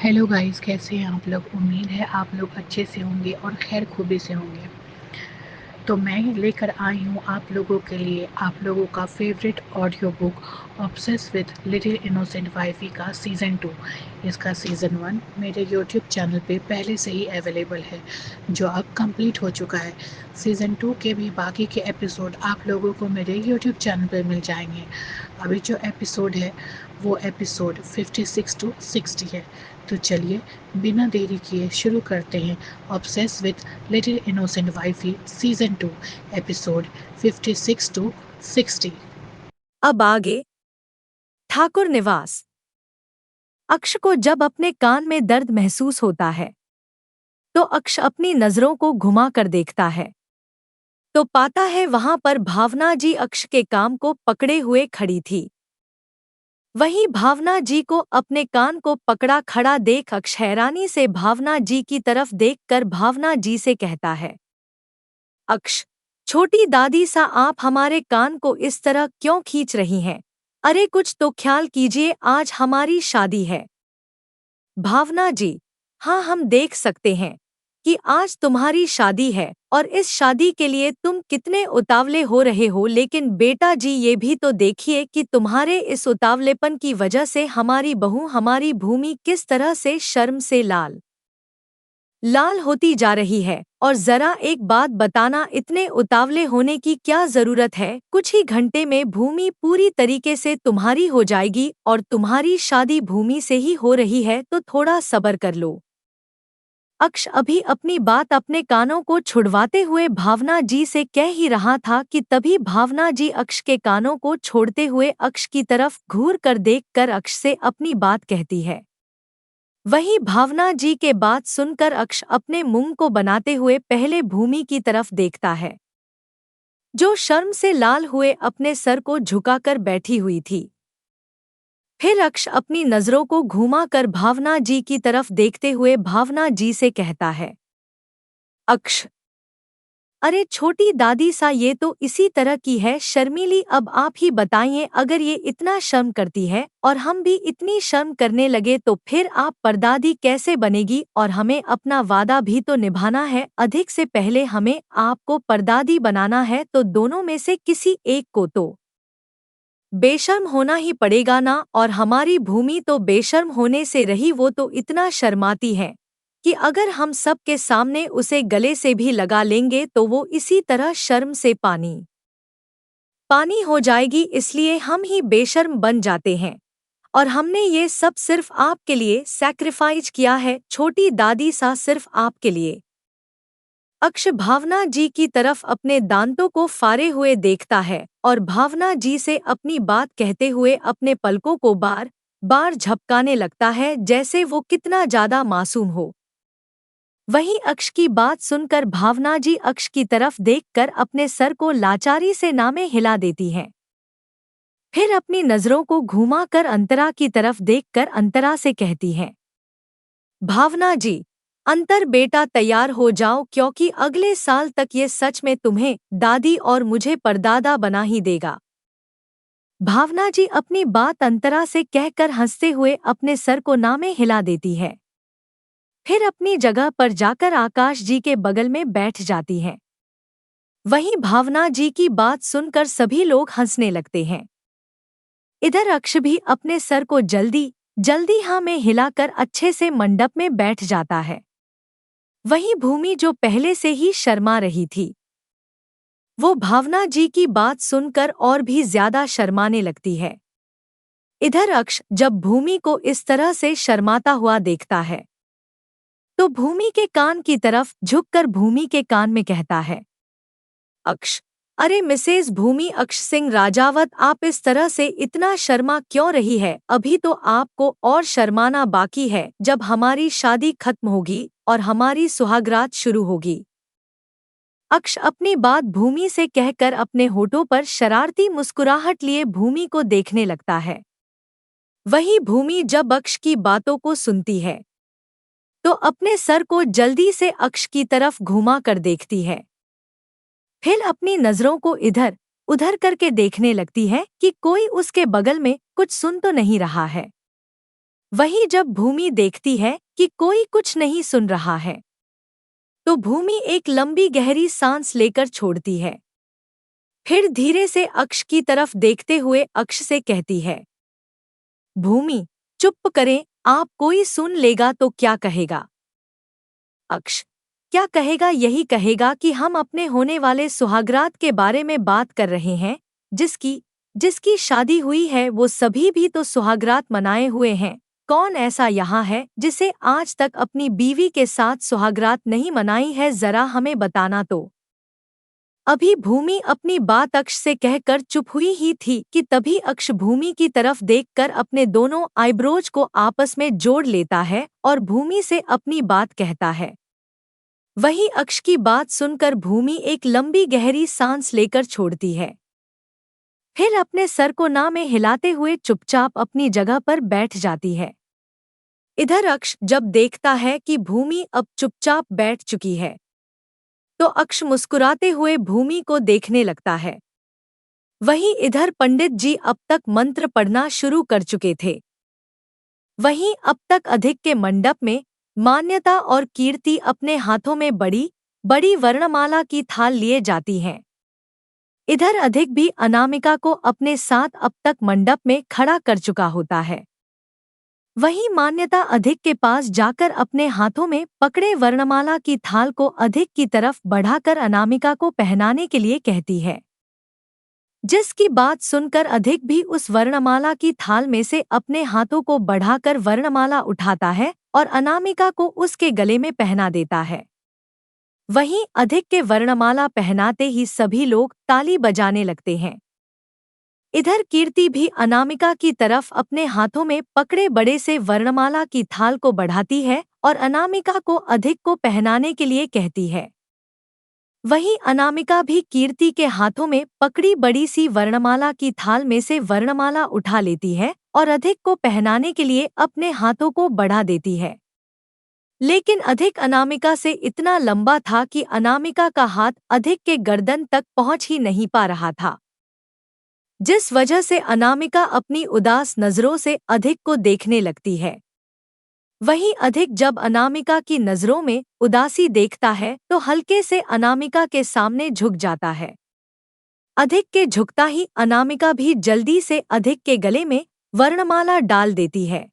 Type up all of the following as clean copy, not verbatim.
Hello guys, कैसे हैं आप लोग। उम्मीद है आप लोग अच्छे से होंगे और खैर खूबी से होंगे। तो मैं लेकर आई हूँ आप लोगों के लिए आप लोगों का favourite audio book obsess with little innocent wifey का सीज़न 2। इसका सीज़न 1 मेरे यूट्यूब चैनल पे पहले से ही अवेलेबल है, जो अब कंप्लीट हो चुका है। सीज़न 2 के भी बाकी के एपिसोड आप लोगों को मेरे यूट्यूब चैनल पे मिल जाएंगे। अभी जो एपिसोड है वो एपिसोड 56 टू 60 है। तो चलिए बिना देरी किए शुरू करते हैं obsessed with little innocent wifey season 2 episode 56 to 60। अब आगे ठाकुर निवास। अक्ष को जब अपने कान में दर्द महसूस होता है तो अक्ष अपनी नजरों को घुमा कर देखता है तो पाता है वहां पर भावना जी अक्ष के काम को पकड़े हुए खड़ी थी। वहीं भावना जी को अपने कान को पकड़ा खड़ा देख अक्ष हैरानी से भावना जी की तरफ देखकर भावना जी से कहता है, अक्ष, छोटी दादी सा आप हमारे कान को इस तरह क्यों खींच रही हैं? अरे कुछ तो ख्याल कीजिए, आज हमारी शादी है। भावना जी, हाँ हम देख सकते हैं कि आज तुम्हारी शादी है और इस शादी के लिए तुम कितने उतावले हो रहे हो, लेकिन बेटा जी ये भी तो देखिए कि तुम्हारे इस उतावलेपन की वजह से हमारी बहू हमारी भूमि किस तरह से शर्म से लाल लाल होती जा रही है। और जरा एक बात बताना, इतने उतावले होने की क्या जरूरत है? कुछ ही घंटे में भूमि पूरी तरीके से तुम्हारी हो जाएगी और तुम्हारी शादी भूमि से ही हो रही है, तो थोड़ा सब्र कर लो। अक्ष अभी अपनी बात अपने कानों को छुड़वाते हुए भावना जी से कह ही रहा था कि तभी भावना जी अक्ष के कानों को छोड़ते हुए अक्ष की तरफ घूर कर देख कर अक्ष से अपनी बात कहती है। वहीं भावना जी के बात सुनकर अक्ष अपने मुंह को बनाते हुए पहले भूमि की तरफ देखता है, जो शर्म से लाल हुए अपने सर को झुकाकर बैठी हुई थी। फिर अक्ष अपनी नजरों को घुमाकर भावना जी की तरफ देखते हुए भावना जी से कहता है, अक्ष, अरे छोटी दादी सा ये तो इसी तरह की है शर्मीली। अब आप ही बताइए, अगर ये इतना शर्म करती है और हम भी इतनी शर्म करने लगे तो फिर आप परदादी कैसे बनेगी? और हमें अपना वादा भी तो निभाना है। अधिक से पहले हमें आपको परदादी बनाना है, तो दोनों में से किसी एक को तो बेशर्म होना ही पड़ेगा ना। और हमारी भूमि तो बेशर्म होने से रही, वो तो इतना शर्माती है कि अगर हम सब के सामने उसे गले से भी लगा लेंगे तो वो इसी तरह शर्म से पानी पानी हो जाएगी। इसलिए हम ही बेशर्म बन जाते हैं और हमने ये सब सिर्फ आपके लिए सैक्रिफाइस किया है, छोटी दादी सा, सिर्फ आपके लिए। अक्ष भावना जी की तरफ अपने दांतों को फाड़े हुए देखता है और भावना जी से अपनी बात कहते हुए अपने पलकों को बार बार झपकाने लगता है, जैसे वो कितना ज्यादा मासूम हो। वहीं अक्ष की बात सुनकर भावना जी अक्ष की तरफ देखकर अपने सर को लाचारी से नामे हिला देती हैं। फिर अपनी नजरों को घुमाकर अंतरा की तरफ देखकर अंतरा से कहती हैं, भावना जी, अंतर बेटा तैयार हो जाओ, क्योंकि अगले साल तक ये सच में तुम्हें दादी और मुझे परदादा बना ही देगा। भावना जी अपनी बात अंतरा से कहकर हंसते हुए अपने सर को नामे हिला देती है। फिर अपनी जगह पर जाकर आकाश जी के बगल में बैठ जाती हैं। वहीं भावना जी की बात सुनकर सभी लोग हंसने लगते हैं। इधर अक्ष भी अपने सर को जल्दी जल्दी हाँ में हिलाकर अच्छे से मंडप में बैठ जाता है। वहीं भूमि, जो पहले से ही शर्मा रही थी, वो भावना जी की बात सुनकर और भी ज्यादा शर्माने लगती है। इधर अक्ष जब भूमि को इस तरह से शर्माता हुआ देखता है तो भूमि के कान की तरफ झुककर भूमि के कान में कहता है, अक्ष, अरे मिसेज भूमि अक्ष सिंह राजावत, आप इस तरह से इतना शर्मा क्यों रही है? अभी तो आपको और शर्माना बाकी है, जब हमारी शादी खत्म होगी और हमारी सुहागरात शुरू होगी। अक्ष अपनी बात भूमि से कहकर अपने होठों पर शरारती मुस्कुराहट लिए भूमि को देखने लगता है। वही भूमि जब अक्ष की बातों को सुनती है तो अपने सर को जल्दी से अक्ष की तरफ घुमा कर देखती है। फिर अपनी नजरों को इधर उधर करके देखने लगती है कि कोई उसके बगल में कुछ सुन तो नहीं रहा है। वहीं जब भूमि देखती है कि कोई कुछ नहीं सुन रहा है, तो भूमि एक लंबी गहरी सांस लेकर छोड़ती है। फिर धीरे से अक्ष की तरफ देखते हुए अक्ष से कहती है, भूमि, चुप करें, आप कोई सुन लेगा तो क्या कहेगा? अक्ष, क्या कहेगा? यही कहेगा कि हम अपने होने वाले सुहागरात के बारे में बात कर रहे हैं, जिसकी जिसकी शादी हुई है वो सभी भी तो सुहागरात मनाए हुए हैं। कौन ऐसा यहाँ है जिसे आज तक अपनी बीवी के साथ सुहागरात नहीं मनाई है? जरा हमें बताना तो। अभी भूमि अपनी बात अक्ष से कहकर चुप हुई ही थी कि तभी अक्ष भूमि की तरफ देखकर अपने दोनों आईब्रोज को आपस में जोड़ लेता है और भूमि से अपनी बात कहता है। वही अक्ष की बात सुनकर भूमि एक लंबी गहरी सांस लेकर छोड़ती है। फिर अपने सर को ना में हिलाते हुए चुपचाप अपनी जगह पर बैठ जाती है। इधर अक्ष जब देखता है कि भूमि अब चुपचाप बैठ चुकी है, तो अक्ष मुस्कुराते हुए भूमि को देखने लगता है। वहीं इधर पंडित जी अब तक मंत्र पढ़ना शुरू कर चुके थे। वहीं अब तक अधिक के मंडप में मान्यता और कीर्ति अपने हाथों में बड़ी बड़ी वर्णमाला की थाल लिए जाती हैं। इधर अधिक भी अनामिका को अपने साथ अब तक मंडप में खड़ा कर चुका होता है। वहीं मान्यता अधिक के पास जाकर अपने हाथों में पकड़े वर्णमाला की थाल को अधिक की तरफ बढ़ाकर अनामिका को पहनाने के लिए कहती है, जिसकी बात सुनकर अधिक भी उस वर्णमाला की थाल में से अपने हाथों को बढ़ाकर वर्णमाला उठाता है और अनामिका को उसके गले में पहना देता है। वहीं अधिक के वर्णमाला पहनाते ही सभी लोग ताली बजाने लगते हैं। इधर कीर्ति भी अनामिका की तरफ अपने हाथों में पकड़े बड़े से वर्णमाला की थाल को बढ़ाती है और अनामिका को अधिक को पहनाने के लिए कहती है। वहीं अनामिका भी कीर्ति के हाथों में पकड़ी बड़ी सी वर्णमाला की थाल में से वर्णमाला उठा लेती है और अधिक को पहनाने के लिए अपने हाथों को बढ़ा देती है। लेकिन अधिक अनामिका से इतना लंबा था कि अनामिका का हाथ अधिक के गर्दन तक पहुंच ही नहीं पा रहा था, जिस वजह से अनामिका अपनी उदास नजरों से अधिक को देखने लगती है। वहीं अधिक जब अनामिका की नजरों में उदासी देखता है तो हल्के से अनामिका के सामने झुक जाता है। अधिक के झुकता ही अनामिका भी जल्दी से अधिक के गले में वर्णमाला डाल देती है।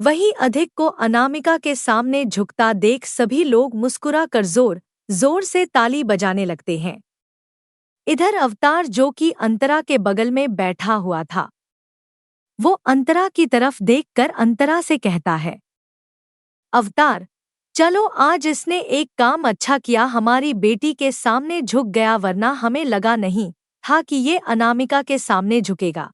वहीं अधिक को अनामिका के सामने झुकता देख सभी लोग मुस्कुरा कर जोर जोर से ताली बजाने लगते हैं। इधर अवतार जो कि अंतरा के बगल में बैठा हुआ था, वो अंतरा की तरफ देखकर अंतरा से कहता है, अवतार, चलो आज इसने एक काम अच्छा किया, हमारी बेटी के सामने झुक गया, वरना हमें लगा नहीं था कि ये अनामिका के सामने झुकेगा।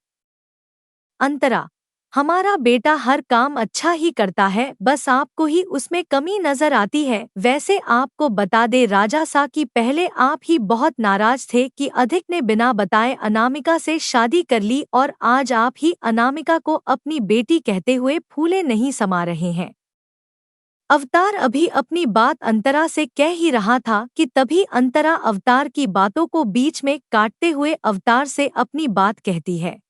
अंतरा, हमारा बेटा हर काम अच्छा ही करता है, बस आपको ही उसमें कमी नजर आती है। वैसे आपको बता दे राजा सा कि पहले आप ही बहुत नाराज थे कि अधिक ने बिना बताए अनामिका से शादी कर ली और आज आप ही अनामिका को अपनी बेटी कहते हुए फूले नहीं समा रहे हैं। अवतार अभी अपनी बात अंतरा से कह ही रहा था कि तभी अंतरा अवतार की बातों को बीच में काटते हुए अवतार से अपनी बात कहती है।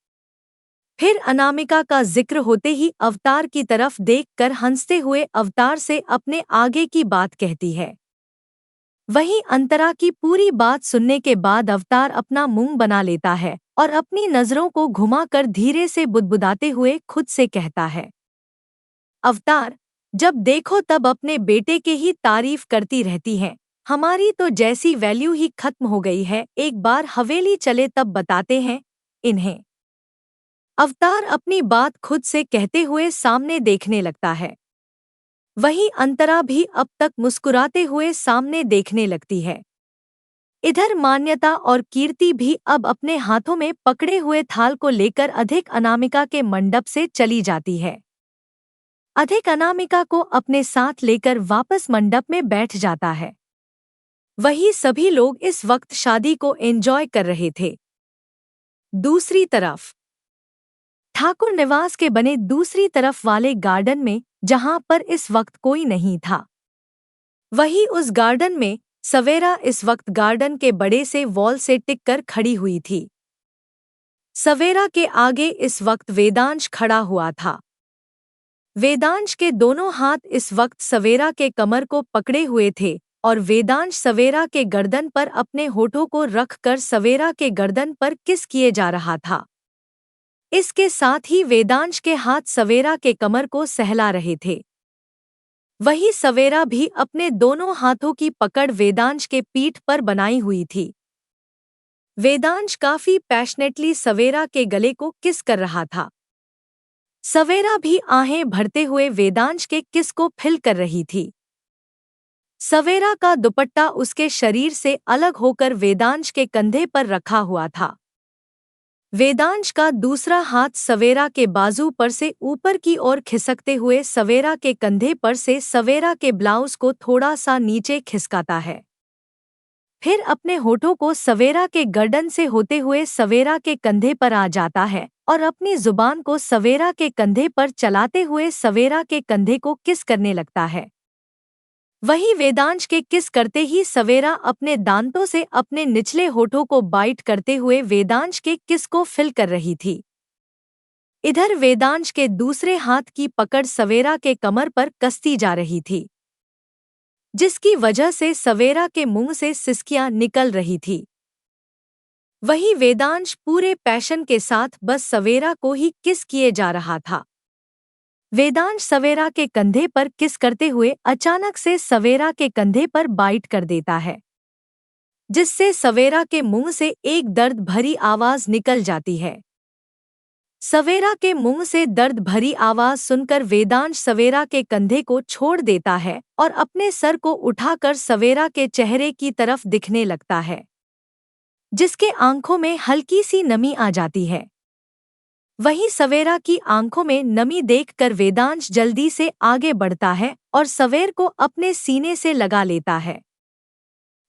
फिर अनामिका का जिक्र होते ही अवतार की तरफ देखकर हंसते हुए अवतार से अपने आगे की बात कहती है। वहीं अंतरा की पूरी बात सुनने के बाद अवतार अपना मुंह बना लेता है और अपनी नजरों को घुमाकर धीरे से बुदबुदाते हुए खुद से कहता है, अवतार, जब देखो तब अपने बेटे के ही तारीफ करती रहती हैं। हमारी तो जैसी वैल्यू ही खत्म हो गई है, एक बार हवेली चले तब बताते हैं इन्हें। अवतार अपनी बात खुद से कहते हुए सामने देखने लगता है। वहीं अंतरा भी अब तक मुस्कुराते हुए सामने देखने लगती है। इधर मान्यता और कीर्ति भी अब अपने हाथों में पकड़े हुए थाल को लेकर अधिक अनामिका के मंडप से चली जाती है। अधिक अनामिका को अपने साथ लेकर वापस मंडप में बैठ जाता है। वहीं सभी लोग इस वक्त शादी को एंजॉय कर रहे थे। दूसरी तरफ ठाकुर निवास के बने दूसरी तरफ वाले गार्डन में, जहां पर इस वक्त कोई नहीं था, वहीं उस गार्डन में सवेरा इस वक्त गार्डन के बड़े से वॉल से टिककर खड़ी हुई थी। सवेरा के आगे इस वक्त वेदांश खड़ा हुआ था। वेदांश के दोनों हाथ इस वक्त सवेरा के कमर को पकड़े हुए थे और वेदांश सवेरा के गर्दन पर अपने होठों को रखकर सवेरा के गर्दन पर किस किए जा रहा था। इसके साथ ही वेदांश के हाथ सवेरा के कमर को सहला रहे थे। वही सवेरा भी अपने दोनों हाथों की पकड़ वेदांश के पीठ पर बनाई हुई थी। वेदांश काफी पैशनेटली सवेरा के गले को किस कर रहा था। सवेरा भी आहें भरते हुए वेदांश के किस को फिल कर रही थी। सवेरा का दुपट्टा उसके शरीर से अलग होकर वेदांश के कंधे पर रखा हुआ था। वेदांश का दूसरा हाथ सवेरा के बाजू पर से ऊपर की ओर खिसकते हुए सवेरा के कंधे पर से सवेरा के ब्लाउज को थोड़ा सा नीचे खिसकाता है। फिर अपने होठों को सवेरा के गर्दन से होते हुए सवेरा के कंधे पर आ जाता है और अपनी जुबान को सवेरा के कंधे पर चलाते हुए सवेरा के कंधे को किस करने लगता है। वही वेदांश के किस करते ही सवेरा अपने दांतों से अपने निचले होठों को बाइट करते हुए वेदांश के किस को फिल कर रही थी। इधर वेदांश के दूसरे हाथ की पकड़ सवेरा के कमर पर कसती जा रही थी, जिसकी वजह से सवेरा के मुंह से सिसकियां निकल रही थी। वही वेदांश पूरे पैशन के साथ बस सवेरा को ही किस किए जा रहा था। वेदांश सवेरा के कंधे पर किस करते हुए अचानक से सवेरा के कंधे पर बाइट कर देता है, जिससे सवेरा के मुंह से एक दर्द भरी आवाज निकल जाती है। सवेरा के मुंह से दर्द भरी आवाज सुनकर वेदांश सवेरा के कंधे को छोड़ देता है और अपने सर को उठाकर सवेरा के चेहरे की तरफ दिखने लगता है, जिसके आंखों में हल्की सी नमी आ जाती है। वहीं सवेरा की आंखों में नमी देखकर वेदांश जल्दी से आगे बढ़ता है और सवेर को अपने सीने से लगा लेता है।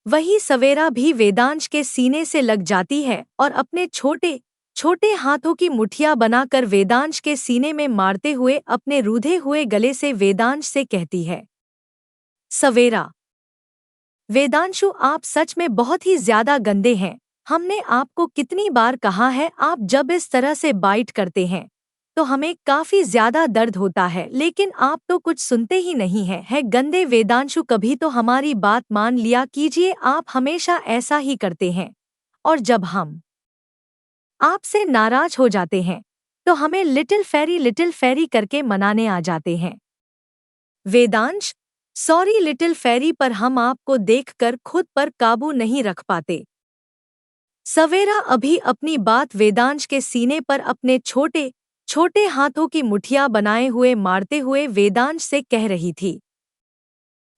वही सवेरा भी वेदांश के सीने से लग जाती है और अपने छोटे छोटे हाथों की मुठ्ठियां बनाकर वेदांश के सीने में मारते हुए अपने रूधे हुए गले से वेदांश से कहती है, सवेरा, वेदांशु, आप सच में बहुत ही ज्यादा गंदे हैं। हमने आपको कितनी बार कहा है, आप जब इस तरह से बाइट करते हैं तो हमें काफी ज्यादा दर्द होता है, लेकिन आप तो कुछ सुनते ही नहीं हैं। है गंदे वेदांशु, कभी तो हमारी बात मान लिया कीजिए। आप हमेशा ऐसा ही करते हैं और जब हम आपसे नाराज हो जाते हैं तो हमें लिटिल फेरी करके मनाने आ जाते हैं। वेदांश, सॉरी लिटिल फेरी, पर हम आपको देखकर खुद पर काबू नहीं रख पाते। सवेरा अभी अपनी बात वेदांश के सीने पर अपने छोटे छोटे हाथों की मुठ्ठियां बनाए हुए मारते हुए वेदांश से कह रही थी।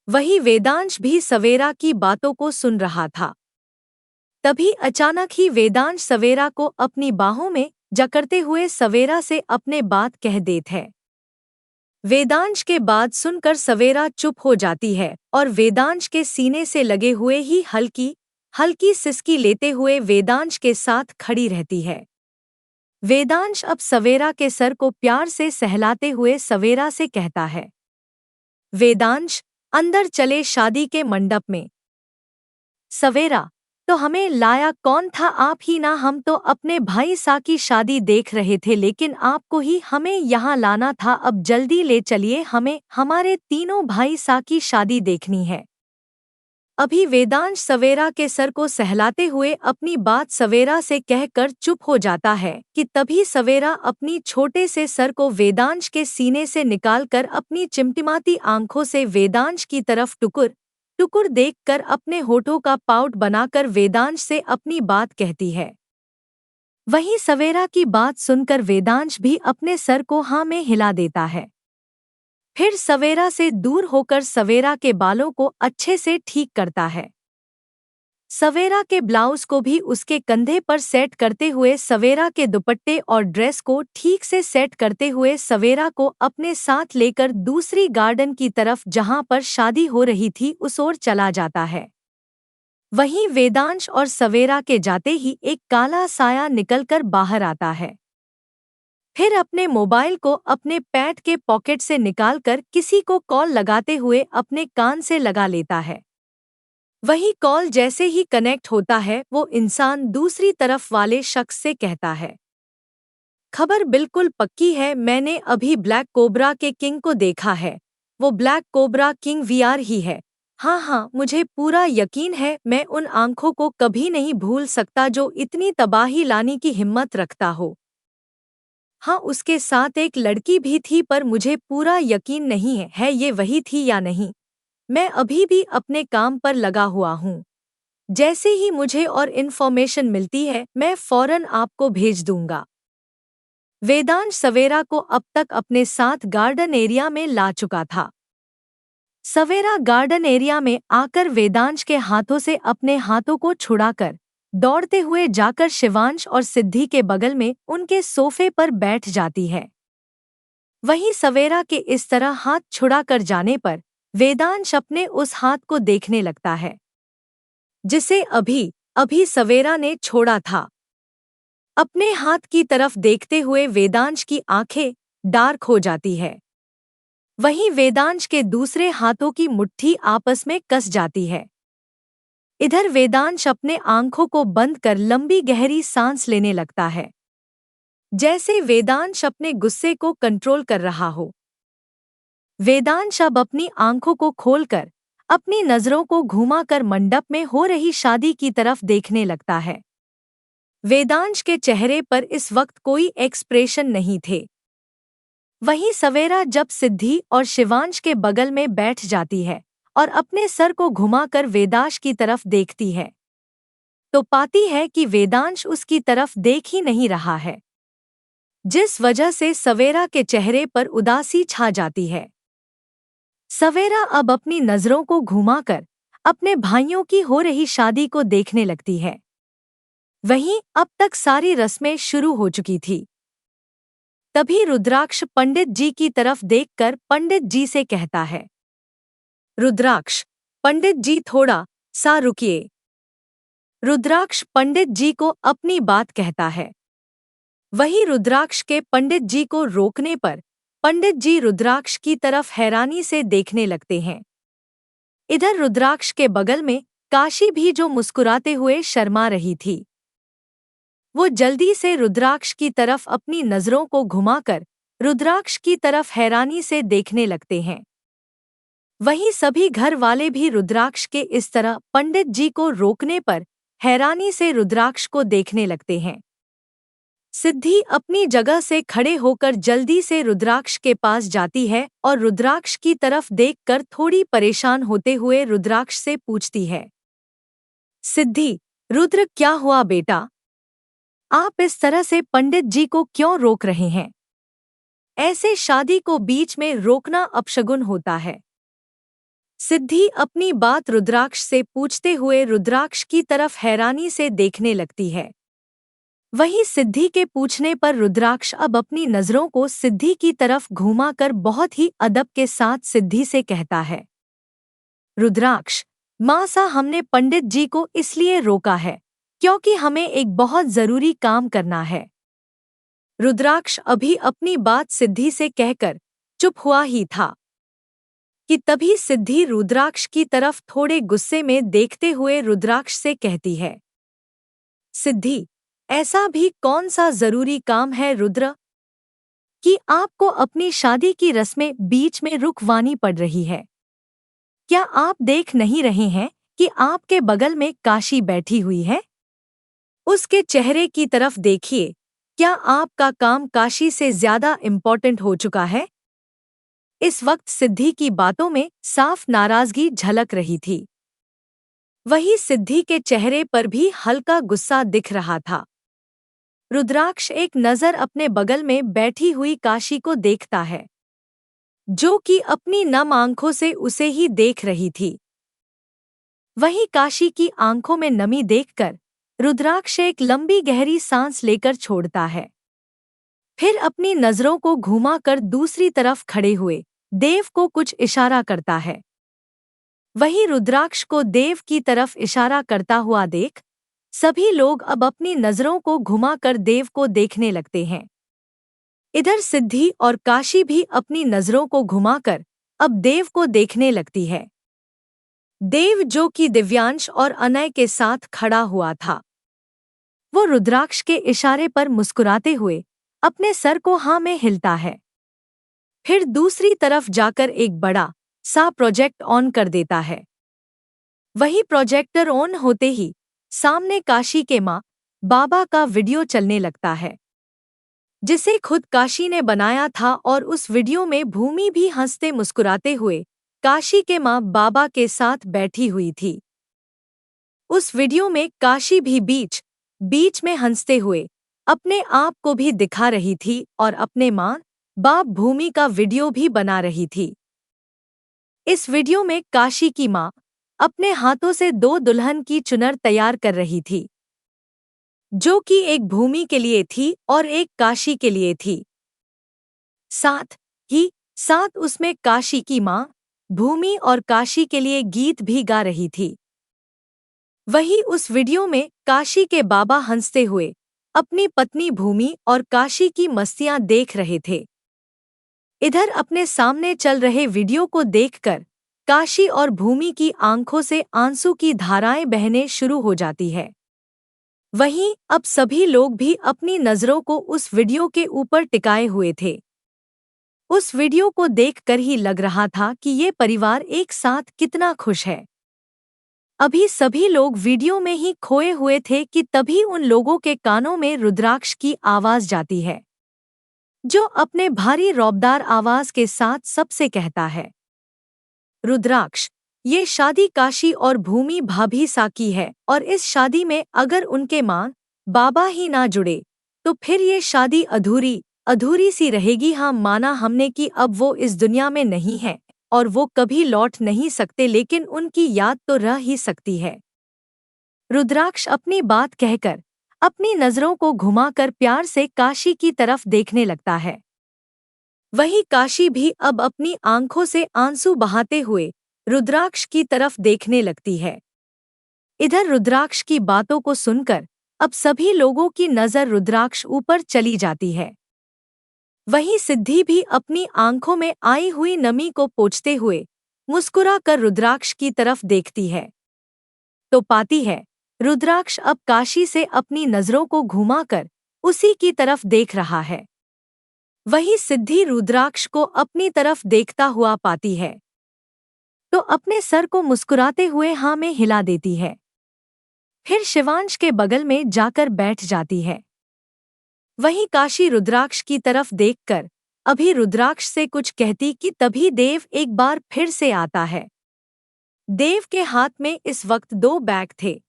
वही वेदांश भी सवेरा की बातों को सुन रहा था। तभी अचानक ही वेदांश सवेरा को अपनी बाहों में जकड़ते हुए सवेरा से अपने बात कह देत है। वेदांश के बात सुनकर सवेरा चुप हो जाती है और वेदांश के सीने से लगे हुए ही हल्की हल्की सिसकी लेते हुए वेदांश के साथ खड़ी रहती है। वेदांश अब सवेरा के सर को प्यार से सहलाते हुए सवेरा से कहता है, वेदांश, अंदर चले शादी के मंडप में। सवेरा, तो हमें लाया कौन था? आप ही ना। हम तो अपने भाई सा की शादी देख रहे थे, लेकिन आपको ही हमें यहाँ लाना था। अब जल्दी ले चलिए, हमें हमारे तीनों भाई सा की शादी देखनी है। अभी वेदांश सवेरा के सर को सहलाते हुए अपनी बात सवेरा से कहकर चुप हो जाता है कि तभी सवेरा अपनी छोटे से सर को वेदांश के सीने से निकालकर अपनी चिमटिमाती आंखों से वेदांश की तरफ टुकुर टुकुर देखकर अपने होठों का पाउट बनाकर वेदांश से अपनी बात कहती है। वहीं सवेरा की बात सुनकर वेदांश भी अपने सर को हाँ में हिला देता है। फिर सवेरा से दूर होकर सवेरा के बालों को अच्छे से ठीक करता है। सवेरा के ब्लाउज को भी उसके कंधे पर सेट करते हुए सवेरा के दुपट्टे और ड्रेस को ठीक से सेट करते हुए सवेरा को अपने साथ लेकर दूसरी गार्डन की तरफ, जहां पर शादी हो रही थी, उस ओर चला जाता है। वहीं वेदांश और सवेरा के जाते ही एक काला साया निकलकर बाहर आता है। फिर अपने मोबाइल को अपने पैंट के पॉकेट से निकालकर किसी को कॉल लगाते हुए अपने कान से लगा लेता है। वही कॉल जैसे ही कनेक्ट होता है, वो इंसान दूसरी तरफ वाले शख्स से कहता है, खबर बिल्कुल पक्की है, मैंने अभी ब्लैक कोबरा के किंग को देखा है। वो ब्लैक कोबरा किंग वीआर ही है। हाँ हाँ, मुझे पूरा यकीन है, मैं उन आंखों को कभी नहीं भूल सकता जो इतनी तबाही लाने की हिम्मत रखता हो। हाँ, उसके साथ एक लड़की भी थी, पर मुझे पूरा यकीन नहीं है ये वही थी या नहीं। मैं अभी भी अपने काम पर लगा हुआ हूँ। जैसे ही मुझे और इन्फॉर्मेशन मिलती है, मैं फौरन आपको भेज दूंगा। वेदांश सवेरा को अब तक अपने साथ गार्डन एरिया में ला चुका था। सवेरा गार्डन एरिया में आकर वेदांश के हाथों से अपने हाथों को छुड़ाकर दौड़ते हुए जाकर शिवांश और सिद्धि के बगल में उनके सोफे पर बैठ जाती है। वहीं सवेरा के इस तरह हाथ छुड़ाकर जाने पर वेदांश अपने उस हाथ को देखने लगता है जिसे अभी अभी सवेरा ने छोड़ा था। अपने हाथ की तरफ देखते हुए वेदांश की आंखें डार्क हो जाती है। वहीं वेदांश के दूसरे हाथों की मुट्ठी आपस में कस जाती है। इधर वेदांश अपने आंखों को बंद कर लंबी गहरी सांस लेने लगता है, जैसे वेदांश अपने गुस्से को कंट्रोल कर रहा हो। वेदांश अब अपनी आंखों को खोलकर अपनी नजरों को घुमाकर मंडप में हो रही शादी की तरफ देखने लगता है। वेदांश के चेहरे पर इस वक्त कोई एक्सप्रेशन नहीं थे। वहीं सवेरा जब सिद्धि और शिवांश के बगल में बैठ जाती है और अपने सर को घुमाकर वेदांश की तरफ देखती है, तो पाती है कि वेदांश उसकी तरफ देख ही नहीं रहा है, जिस वजह से सवेरा के चेहरे पर उदासी छा जाती है। सवेरा अब अपनी नजरों को घुमाकर अपने भाइयों की हो रही शादी को देखने लगती है। वहीं अब तक सारी रस्में शुरू हो चुकी थी। तभी रुद्राक्ष पंडित जी की तरफ देखकर पंडित जी से कहता है, रुद्राक्ष, पंडित जी थोड़ा सा रुकिए। रुद्राक्ष पंडित जी को अपनी बात कहता है। वही रुद्राक्ष के पंडित जी को रोकने पर पंडित जी रुद्राक्ष की तरफ हैरानी से देखने लगते हैं। इधर रुद्राक्ष के बगल में काशी भी जो मुस्कुराते हुए शर्मा रही थी, वो जल्दी से रुद्राक्ष की तरफ अपनी नजरों को घुमाकर रुद्राक्ष की तरफ हैरानी से देखने लगते हैं। वहीं सभी घर वाले भी रुद्राक्ष के इस तरह पंडित जी को रोकने पर हैरानी से रुद्राक्ष को देखने लगते हैं। सिद्धि अपनी जगह से खड़े होकर जल्दी से रुद्राक्ष के पास जाती है और रुद्राक्ष की तरफ देखकर थोड़ी परेशान होते हुए रुद्राक्ष से पूछती है, सिद्धि, रुद्र क्या हुआ बेटा? आप इस तरह से पंडित जी को क्यों रोक रहे हैं? ऐसे शादी को बीच में रोकना अपशगुन होता है। सिद्धि अपनी बात रुद्राक्ष से पूछते हुए रुद्राक्ष की तरफ हैरानी से देखने लगती है। वहीं सिद्धि के पूछने पर रुद्राक्ष अब अपनी नजरों को सिद्धि की तरफ घुमाकर बहुत ही अदब के साथ सिद्धि से कहता है, रुद्राक्ष, माँ सा हमने पंडित जी को इसलिए रोका है क्योंकि हमें एक बहुत जरूरी काम करना है। रुद्राक्ष अभी अपनी बात सिद्धि से कहकर चुप हुआ ही था कि तभी सिद्धि रुद्राक्ष की तरफ थोड़े गुस्से में देखते हुए रुद्राक्ष से कहती है, सिद्धि, ऐसा भी कौन सा जरूरी काम है रुद्र कि आपको अपनी शादी की रस्में बीच में रुकवानी पड़ रही है? क्या आप देख नहीं रहे हैं कि आपके बगल में काशी बैठी हुई है? उसके चेहरे की तरफ देखिए, क्या आपका काम काशी से ज्यादा इम्पोर्टेंट हो चुका है? इस वक्त सिद्धि की बातों में साफ नाराजगी झलक रही थी। वहीं सिद्धि के चेहरे पर भी हल्का गुस्सा दिख रहा था। रुद्राक्ष एक नजर अपने बगल में बैठी हुई काशी को देखता है, जो कि अपनी नम आंखों से उसे ही देख रही थी। वहीं काशी की आंखों में नमी देखकर रुद्राक्ष एक लंबी गहरी सांस लेकर छोड़ता है। फिर अपनी नजरों को घुमाकर दूसरी तरफ खड़े हुए देव को कुछ इशारा करता है। वहीं रुद्राक्ष को देव की तरफ इशारा करता हुआ देख सभी लोग अब अपनी नजरों को घुमाकर देव को देखने लगते हैं। इधर सिद्धि और काशी भी अपनी नजरों को घुमाकर अब देव को देखने लगती है। देव, जो कि दिव्यांश और अनय के साथ खड़ा हुआ था, वो रुद्राक्ष के इशारे पर मुस्कुराते हुए अपने सर को हाँ में हिलता है। फिर दूसरी तरफ जाकर एक बड़ा सा प्रोजेक्ट ऑन कर देता है। वही प्रोजेक्टर ऑन होते ही सामने काशी के माँ बाबा का वीडियो चलने लगता है, जिसे खुद काशी ने बनाया था, और उस वीडियो में भूमि भी हंसते मुस्कुराते हुए काशी के माँ बाबा के साथ बैठी हुई थी। उस वीडियो में काशी भी बीच बीच में हंसते हुए अपने आप को भी दिखा रही थी और अपने माँ बाप भूमि का वीडियो भी बना रही थी। इस वीडियो में काशी की माँ अपने हाथों से दो दुल्हन की चुनर तैयार कर रही थी, जो कि एक भूमि के लिए थी और एक काशी के लिए थी। साथ ही साथ उसमें काशी की माँ भूमि और काशी के लिए गीत भी गा रही थी। वही उस वीडियो में काशी के बाबा हंसते हुए अपनी पत्नी भूमि और काशी की मस्तियां देख रहे थे। इधर अपने सामने चल रहे वीडियो को देखकर काशी और भूमि की आंखों से आंसू की धाराएं बहने शुरू हो जाती है। वहीं अब सभी लोग भी अपनी नजरों को उस वीडियो के ऊपर टिकाए हुए थे। उस वीडियो को देखकर ही लग रहा था कि ये परिवार एक साथ कितना खुश है। अभी सभी लोग वीडियो में ही खोए हुए थे कि तभी उन लोगों के कानों में रुद्राक्ष की आवाज जाती है, जो अपने भारी रौबदार आवाज के साथ सबसे कहता है, रुद्राक्ष, ये शादी काशी और भूमि भाभी सा की है, और इस शादी में अगर उनके माँ बाबा ही ना जुड़े तो फिर ये शादी अधूरी अधूरी सी रहेगी। हाँ, माना हमने कि अब वो इस दुनिया में नहीं है और वो कभी लौट नहीं सकते, लेकिन उनकी याद तो रह ही सकती है। रुद्राक्ष अपनी बात कहकर अपनी नजरों को घुमाकर प्यार से काशी की तरफ देखने लगता है। वही काशी भी अब अपनी आंखों से आंसू बहाते हुए रुद्राक्ष की तरफ देखने लगती है। इधर रुद्राक्ष की बातों को सुनकर अब सभी लोगों की नजर रुद्राक्ष ऊपर चली जाती है। वहीं सिद्धि भी अपनी आंखों में आई हुई नमी को पोंछते हुए मुस्कुरा कर रुद्राक्ष की तरफ देखती है, तो पाती है रुद्राक्ष अब काशी से अपनी नजरों को घुमाकर उसी की तरफ देख रहा है। वही सिद्धि रुद्राक्ष को अपनी तरफ देखता हुआ पाती है, तो अपने सर को मुस्कुराते हुए हाँ में हिला देती है। फिर शिवांश के बगल में जाकर बैठ जाती है। वहीं काशी रुद्राक्ष की तरफ देखकर अभी रुद्राक्ष से कुछ कहती कि तभी देव एक बार फिर से आता है। देव के हाथ में इस वक्त दो बैग थे।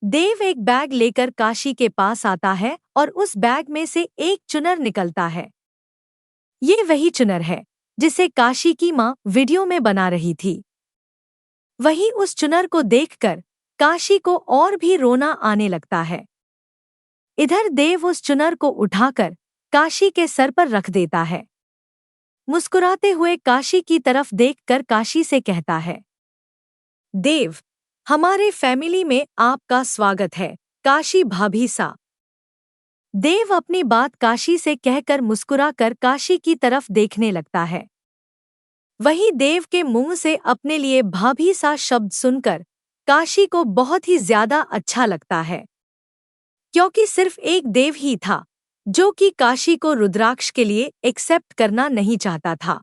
देव एक बैग लेकर काशी के पास आता है और उस बैग में से एक चुनर निकलता है। ये वही चुनर है जिसे काशी की माँ वीडियो में बना रही थी। वही उस चुनर को देखकर काशी को और भी रोना आने लगता है। इधर देव उस चुनर को उठाकर काशी के सर पर रख देता है। मुस्कुराते हुए काशी की तरफ देखकर काशी से कहता है, देव, हमारे फैमिली में आपका स्वागत है, काशी भाभी सा। देव अपनी बात काशी से कहकर मुस्कुराकर काशी की तरफ देखने लगता है। वही देव के मुंह से अपने लिए भाभी सा शब्द सुनकर काशी को बहुत ही ज्यादा अच्छा लगता है, क्योंकि सिर्फ एक देव ही था जो कि काशी को रुद्राक्ष के लिए एक्सेप्ट करना नहीं चाहता था।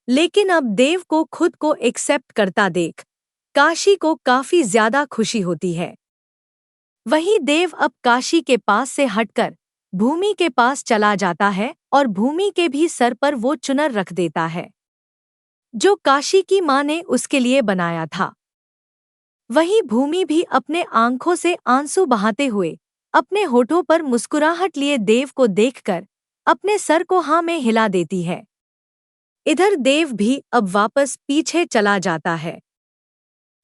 लेकिन अब देव को खुद को एक्सेप्ट करता देख काशी को काफी ज्यादा खुशी होती है। वही देव अब काशी के पास से हटकर भूमि के पास चला जाता है और भूमि के भी सर पर वो चुनर रख देता है जो काशी की माँ ने उसके लिए बनाया था। वही भूमि भी अपने आंखों से आंसू बहाते हुए अपने होठों पर मुस्कुराहट लिए देव को देखकर अपने सर को हाँ में हिला देती है। इधर देव भी अब वापस पीछे चला जाता है।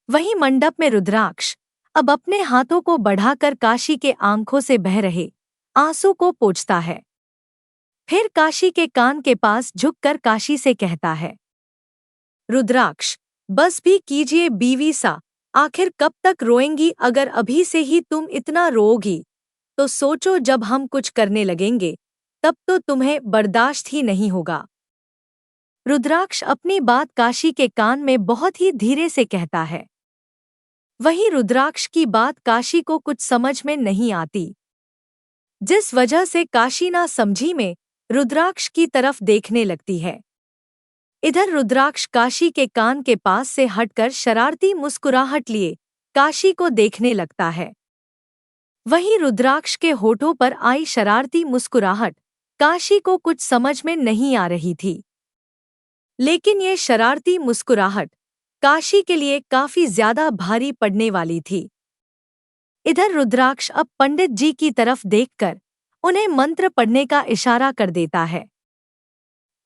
वही मंडप में रुद्राक्ष अब अपने हाथों को बढ़ाकर काशी के आंखों से बह रहे आंसू को पोंछता है। फिर काशी के कान के पास झुककर काशी से कहता है, रुद्राक्ष, बस भी कीजिए बीवी सा, आखिर कब तक रोएंगी? अगर अभी से ही तुम इतना रोओगी तो सोचो जब हम कुछ करने लगेंगे तब तो तुम्हें बर्दाश्त ही नहीं होगा। रुद्राक्ष अपनी बात काशी के कान में बहुत ही धीरे से कहता है। वही रुद्राक्ष की बात काशी को कुछ समझ में नहीं आती। जिस वजह से काशी ना समझी में रुद्राक्ष की तरफ देखने लगती है। इधर रुद्राक्ष काशी के कान के पास से हटकर शरारती मुस्कुराहट लिए काशी को देखने लगता है। वहीं रुद्राक्ष के होठों पर आई शरारती मुस्कुराहट काशी को कुछ समझ में नहीं आ रही थी, लेकिन ये शरारती मुस्कुराहट काशी के लिए काफी ज्यादा भारी पड़ने वाली थी। इधर रुद्राक्ष अब पंडित जी की तरफ देखकर उन्हें मंत्र पढ़ने का इशारा कर देता है।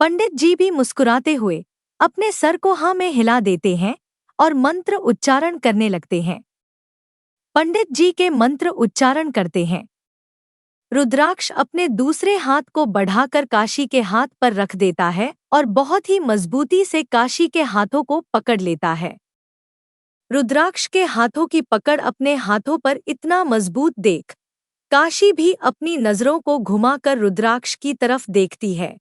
पंडित जी भी मुस्कुराते हुए अपने सर को हाँ में हिला देते हैं और मंत्र उच्चारण करने लगते हैं। पंडित जी के मंत्र उच्चारण करते हैं। रुद्राक्ष अपने दूसरे हाथ को बढ़ाकर काशी के हाथ पर रख देता है और बहुत ही मजबूती से काशी के हाथों को पकड़ लेता है। रुद्राक्ष के हाथों की पकड़ अपने हाथों पर इतना मजबूत देख काशी भी अपनी नजरों को घुमाकर रुद्राक्ष की तरफ देखती है,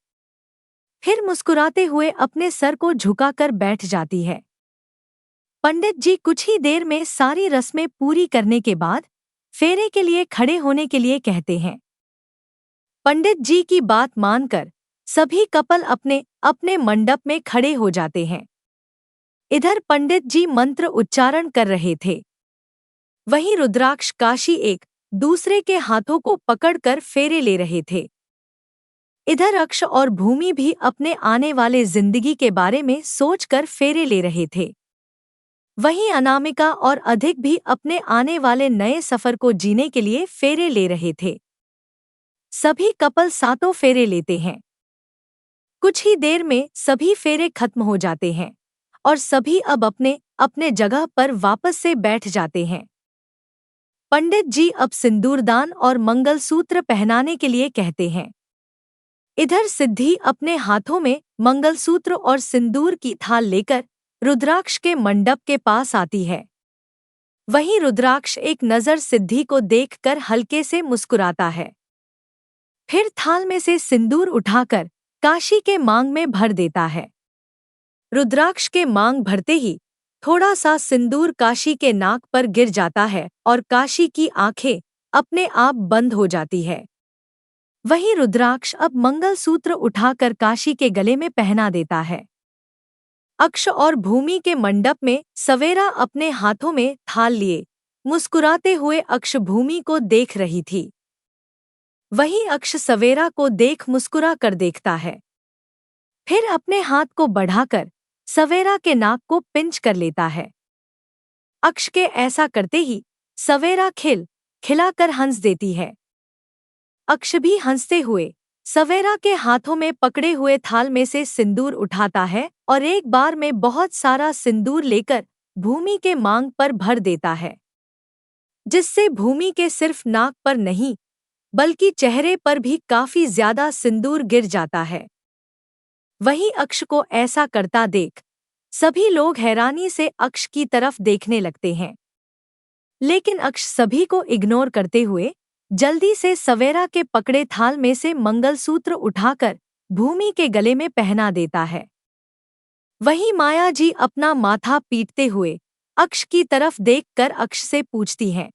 फिर मुस्कुराते हुए अपने सर को झुकाकर बैठ जाती है। पंडित जी कुछ ही देर में सारी रस्में पूरी करने के बाद फेरे के लिए खड़े होने के लिए कहते हैं। पंडित जी की बात मानकर सभी कपल अपने अपने मंडप में खड़े हो जाते हैं। इधर पंडित जी मंत्र उच्चारण कर रहे थे, वहीं रुद्राक्ष काशी एक दूसरे के हाथों को पकड़कर फेरे ले रहे थे। इधर अक्ष और भूमि भी अपने आने वाले जिंदगी के बारे में सोचकर फेरे ले रहे थे। वहीं अनामिका और अधिक भी अपने आने वाले नए सफर को जीने के लिए फेरे ले रहे थे। सभी कपल सातों फेरे लेते हैं। कुछ ही देर में सभी फेरे खत्म हो जाते हैं और सभी अब अपने अपने जगह पर वापस से बैठ जाते हैं। पंडित जी अब सिंदूरदान और मंगलसूत्र पहनाने के लिए कहते हैं। इधर सिद्धि अपने हाथों में मंगलसूत्र और सिंदूर की थाल लेकर रुद्राक्ष के मंडप के पास आती है। वहीं रुद्राक्ष एक नज़र सिद्धि को देखकर हल्के से मुस्कुराता है, फिर थाल में से सिंदूर उठाकर काशी के मांग में भर देता है। रुद्राक्ष के मांग भरते ही थोड़ा सा सिंदूर काशी के नाक पर गिर जाता है और काशी की आंखें अपने आप बंद हो जाती है। वहीं रुद्राक्ष अब मंगलसूत्र उठाकर काशी के गले में पहना देता है। अक्ष और भूमि के मंडप में सवेरा अपने हाथों में थाल लिए मुस्कुराते हुए अक्ष भूमि को देख रही थी। वहीं अक्ष सवेरा को देख मुस्कुरा कर देखता है, फिर अपने हाथ को बढ़ाकर सवेरा के नाक को पिंच कर लेता है। अक्ष के ऐसा करते ही सवेरा खिलाकर हंस देती है। अक्ष भी हंसते हुए सवेरा के हाथों में पकड़े हुए थाल में से सिंदूर उठाता है और एक बार में बहुत सारा सिंदूर लेकर भूमि के मांग पर भर देता है, जिससे भूमि के सिर्फ नाक पर नहीं बल्कि चेहरे पर भी काफी ज्यादा सिंदूर गिर जाता है। वहीं अक्ष को ऐसा करता देख सभी लोग हैरानी से अक्ष की तरफ देखने लगते हैं, लेकिन अक्ष सभी को इग्नोर करते हुए जल्दी से सवेरा के पकड़े थाल में से मंगलसूत्र उठाकर भूमि के गले में पहना देता है। वहीं माया जी अपना माथा पीटते हुए अक्ष की तरफ देखकर अक्ष से पूछती हैं,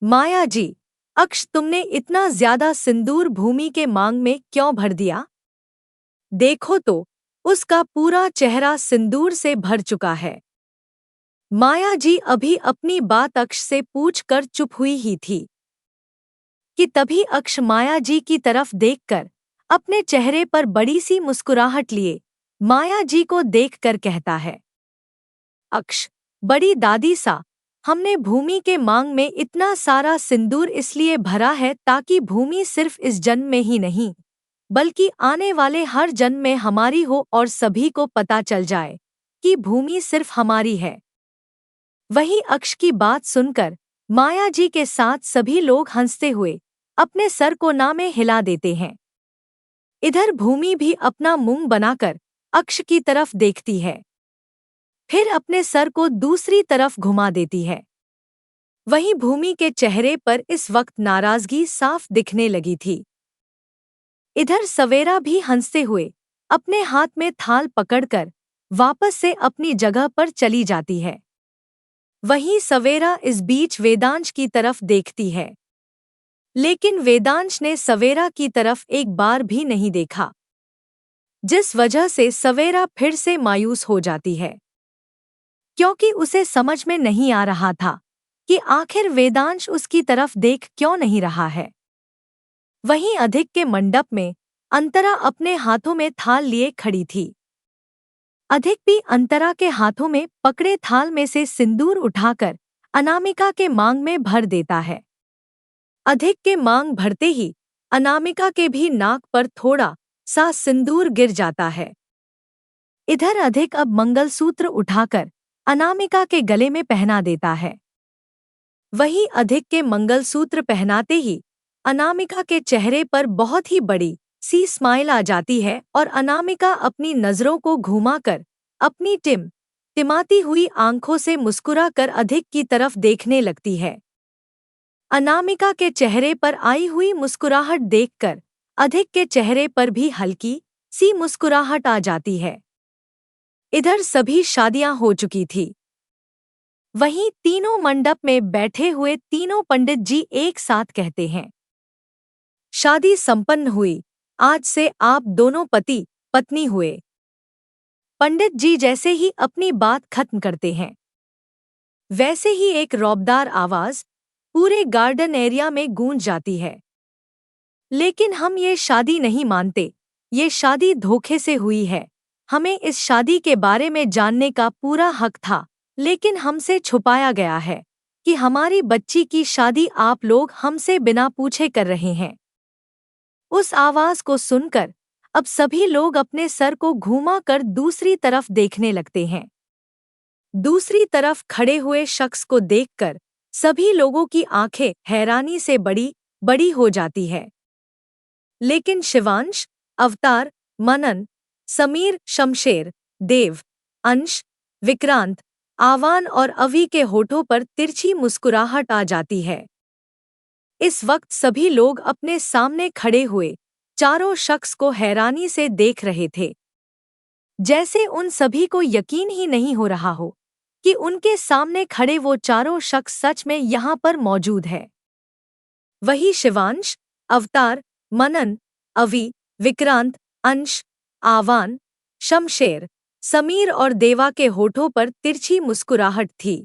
माया जी, अक्ष तुमने इतना ज्यादा सिंदूर भूमि के मांग में क्यों भर दिया? देखो तो उसका पूरा चेहरा सिंदूर से भर चुका है। माया जी अभी अपनी बात अक्ष से पूछकर चुप हुई ही थी कि तभी अक्ष माया जी की तरफ देखकर अपने चेहरे पर बड़ी सी मुस्कुराहट लिए माया जी को देखकर कहता है, अक्ष, बड़ी दादी सा, हमने भूमि के मांग में इतना सारा सिंदूर इसलिए भरा है ताकि भूमि सिर्फ इस जन्म में ही नहीं बल्कि आने वाले हर जन्म में हमारी हो और सभी को पता चल जाए कि भूमि सिर्फ हमारी है। वहीं अक्ष की बात सुनकर माया जी के साथ सभी लोग हंसते हुए अपने सर को ना में हिला देते हैं। इधर भूमि भी अपना मुंह बनाकर अक्ष की तरफ देखती है, फिर अपने सर को दूसरी तरफ घुमा देती है। वहीं भूमि के चेहरे पर इस वक्त नाराजगी साफ दिखने लगी थी। इधर सवेरा भी हंसते हुए अपने हाथ में थाल पकड़कर वापस से अपनी जगह पर चली जाती है। वहीं सवेरा इस बीच वेदांश की तरफ देखती है। लेकिन वेदांश ने सवेरा की तरफ एक बार भी नहीं देखा, जिस वजह से सवेरा फिर से मायूस हो जाती है, क्योंकि उसे समझ में नहीं आ रहा था कि आखिर वेदांश उसकी तरफ देख क्यों नहीं रहा है। वहीं अधिक के मंडप में अंतरा अपने हाथों में थाल लिए खड़ी थी। अधिक भी अंतरा के हाथों में पकड़े थाल में से सिंदूर उठाकर अनामिका के मांग में भर देता है। अधिक के मांग भरते ही अनामिका के भी नाक पर थोड़ा सा सिंदूर गिर जाता है। इधर अधिक अब मंगलसूत्र उठाकर अनामिका के गले में पहना देता है। वहीं अधिक के मंगलसूत्र पहनाते ही अनामिका के चेहरे पर बहुत ही बड़ी सी स्माइल आ जाती है और अनामिका अपनी नजरों को घुमाकर अपनी टिमाती हुई आंखों से मुस्कुराकर अधिक की तरफ देखने लगती है। अनामिका के चेहरे पर आई हुई मुस्कुराहट देखकर अधिक के चेहरे पर भी हल्की सी मुस्कुराहट आ जाती है। इधर सभी शादियां हो चुकी थी। वहीं तीनों मंडप में बैठे हुए तीनों पंडित जी एक साथ कहते हैं, शादी संपन्न हुई, आज से आप दोनों पति पत्नी हुए। पंडित जी जैसे ही अपनी बात खत्म करते हैं, वैसे ही एक रौबदार आवाज पूरे गार्डन एरिया में गूंज जाती है, लेकिन हम ये शादी नहीं मानते, ये शादी धोखे से हुई है। हमें इस शादी के बारे में जानने का पूरा हक था, लेकिन हमसे छुपाया गया है कि हमारी बच्ची की शादी आप लोग हमसे बिना पूछे कर रहे हैं। उस आवाज को सुनकर अब सभी लोग अपने सर को घुमा कर दूसरी तरफ देखने लगते हैं। दूसरी तरफ खड़े हुए शख्स को देखकर सभी लोगों की आंखें हैरानी से बड़ी बड़ी हो जाती है। लेकिन शिवांश, अवतार, मनन, समीर, शमशेर, देव, अंश, विक्रांत, आवान और अवी के होठों पर तिरछी मुस्कुराहट आ जाती है। इस वक्त सभी लोग अपने सामने खड़े हुए चारों शख्स को हैरानी से देख रहे थे, जैसे उन सभी को यकीन ही नहीं हो रहा हो कि उनके सामने खड़े वो चारों शख्स सच में यहाँ पर मौजूद है। वही शिवांश, अवतार, मनन, अवी, विक्रांत, अंश, आवान, शमशेर, समीर और देवा के होठों पर तिरछी मुस्कुराहट थी,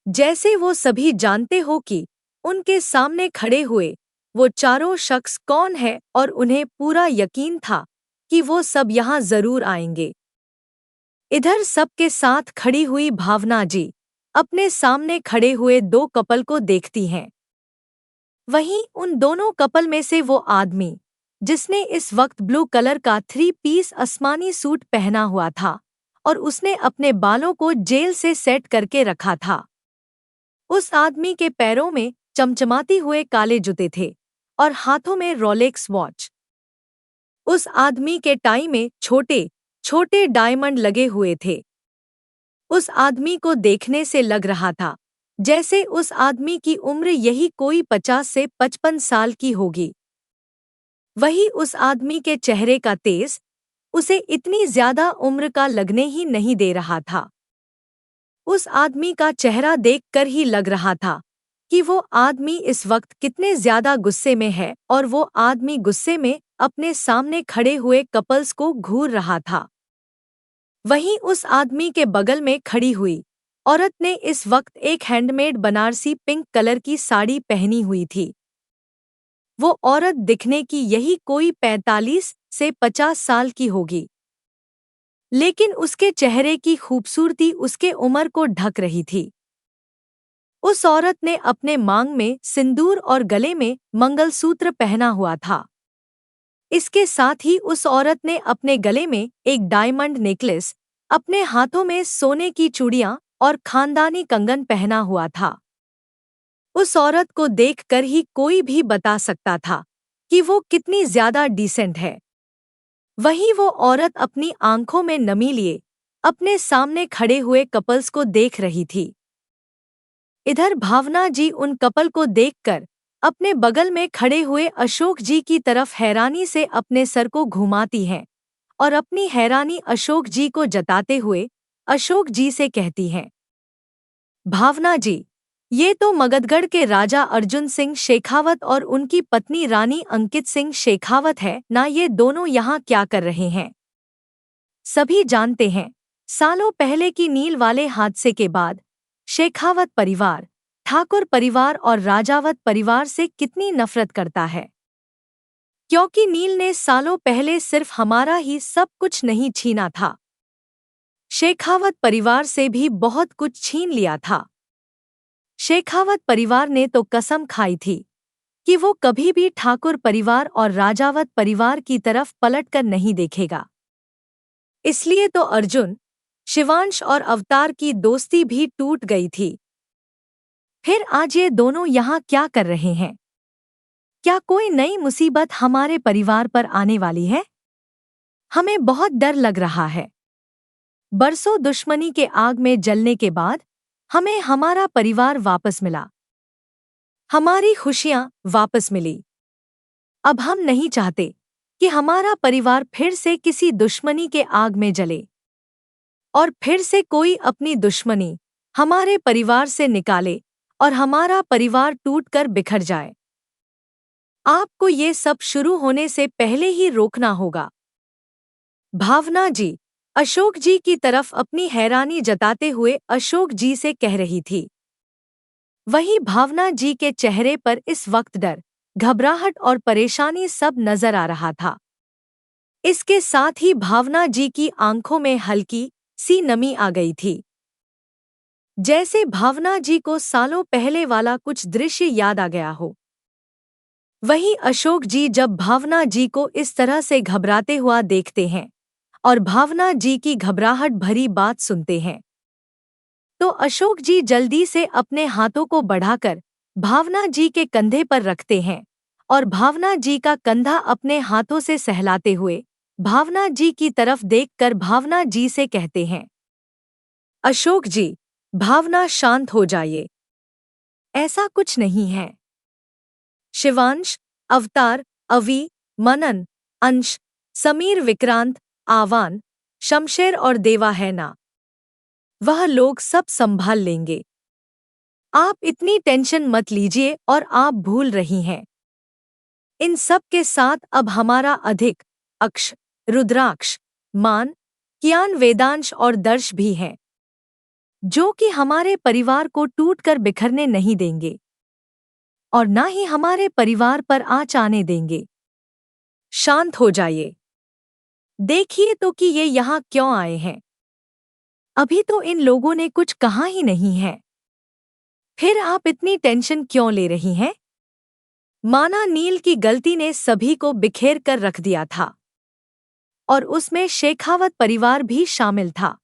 जैसे वो सभी जानते हो कि उनके सामने खड़े हुए वो चारों शख्स कौन है और उन्हें पूरा यकीन था कि वो सब यहाँ जरूर आएंगे। इधर सबके साथ खड़ी हुई भावना जी अपने सामने खड़े हुए दो कपल को देखती हैं। वहीं उन दोनों कपल में से वो आदमी जिसने इस वक्त ब्लू कलर का 3 पीस आसमानी सूट पहना हुआ था और उसने अपने बालों को जेल से सेट करके रखा था, उस आदमी के पैरों में चमचमाते हुए काले जूते थे और हाथों में रोलेक्स वॉच। उस आदमी के टाई में छोटे छोटे डायमंड लगे हुए थे। उस आदमी को देखने से लग रहा था जैसे उस आदमी की उम्र यही कोई 50 से 55 साल की होगी। वही उस आदमी के चेहरे का तेज उसे इतनी ज्यादा उम्र का लगने ही नहीं दे रहा था। उस आदमी का चेहरा देखकर ही लग रहा था कि वो आदमी इस वक्त कितने ज्यादा गुस्से में है और वो आदमी गुस्से में अपने सामने खड़े हुए कपल्स को घूर रहा था। वहीं उस आदमी के बगल में खड़ी हुई औरत ने इस वक्त एक हैंडमेड बनारसी पिंक कलर की साड़ी पहनी हुई थी। वो औरत दिखने की यही कोई 45 से 50 साल की होगी, लेकिन उसके चेहरे की खूबसूरती उसके उम्र को ढक रही थी। उस औरत ने अपने मांग में सिंदूर और गले में मंगलसूत्र पहना हुआ था। इसके साथ ही उस औरत ने अपने गले में एक डायमंड नेकलेस, अपने हाथों में सोने की चूड़ियां और खानदानी कंगन पहना हुआ था। उस औरत को देखकर ही कोई भी बता सकता था कि वो कितनी ज्यादा डिसेंट है। वहीं वो औरत अपनी आंखों में नमी लिए अपने सामने खड़े हुए कपल्स को देख रही थी। इधर भावना जी उन कपल को देखकर अपने बगल में खड़े हुए अशोक जी की तरफ हैरानी से अपने सर को घुमाती हैं और अपनी हैरानी अशोक जी को जताते हुए अशोक जी से कहती हैं, भावना जी, ये तो मगधगढ़ के राजा अर्जुन सिंह शेखावत और उनकी पत्नी रानी अंकित सिंह शेखावत है ना। ये दोनों यहाँ क्या कर रहे हैं? सभी जानते हैं, सालों पहले की नील वाले हादसे के बाद शेखावत परिवार, ठाकुर परिवार और राजावत परिवार से कितनी नफरत करता है। क्योंकि नील ने सालों पहले सिर्फ हमारा ही सब कुछ नहीं छीना था, शेखावत परिवार से भी बहुत कुछ छीन लिया था। शेखावत परिवार ने तो कसम खाई थी कि वो कभी भी ठाकुर परिवार और राजावत परिवार की तरफ पलटकर नहीं देखेगा। इसलिए तो अर्जुन, शिवांश और अवतार की दोस्ती भी टूट गई थी। फिर आज ये दोनों यहाँ क्या कर रहे हैं? क्या कोई नई मुसीबत हमारे परिवार पर आने वाली है? हमें बहुत डर लग रहा है। बरसों दुश्मनी के आग में जलने के बाद हमें हमारा परिवार वापस मिला, हमारी खुशियां वापस मिली। अब हम नहीं चाहते कि हमारा परिवार फिर से किसी दुश्मनी के आग में जले और फिर से कोई अपनी दुश्मनी हमारे परिवार से निकाले और हमारा परिवार टूटकर बिखर जाए। आपको ये सब शुरू होने से पहले ही रोकना होगा। भावना जी अशोक जी की तरफ अपनी हैरानी जताते हुए अशोक जी से कह रही थी। वहीं भावना जी के चेहरे पर इस वक्त डर, घबराहट और परेशानी सब नजर आ रहा था। इसके साथ ही भावना जी की आंखों में हल्की सी नमी आ गई थी, जैसे भावना जी को सालों पहले वाला कुछ दृश्य याद आ गया हो। वहीं अशोक जी जब भावना जी को इस तरह से घबराते हुआ देखते हैं और भावना जी की घबराहट भरी बात सुनते हैं, तो अशोक जी जल्दी से अपने हाथों को बढ़ाकर भावना जी के कंधे पर रखते हैं और भावना जी का कंधा अपने हाथों से सहलाते हुए भावना जी की तरफ देखकर भावना जी से कहते हैं, अशोक जी, भावना शांत हो जाइए, ऐसा कुछ नहीं है। शिवांश, अवतार, अवि, मनन, अंश, समीर, विक्रांत, आवान, शमशेर और देवा है ना, वह लोग सब संभाल लेंगे। आप इतनी टेंशन मत लीजिए और आप भूल रही हैं। इन सब के साथ अब हमारा अधिक, अक्ष, रुद्राक्ष, मान, कियान, वेदांश और दर्श भी हैं, जो कि हमारे परिवार को टूटकर बिखरने नहीं देंगे और ना ही हमारे परिवार पर आँच आने देंगे। शांत हो जाइए। देखिए तो कि ये यहाँ क्यों आए हैं। अभी तो इन लोगों ने कुछ कहा ही नहीं है, फिर आप इतनी टेंशन क्यों ले रही हैं? माना नील की गलती ने सभी को बिखेर कर रख दिया था और उसमें शेखावत परिवार भी शामिल था।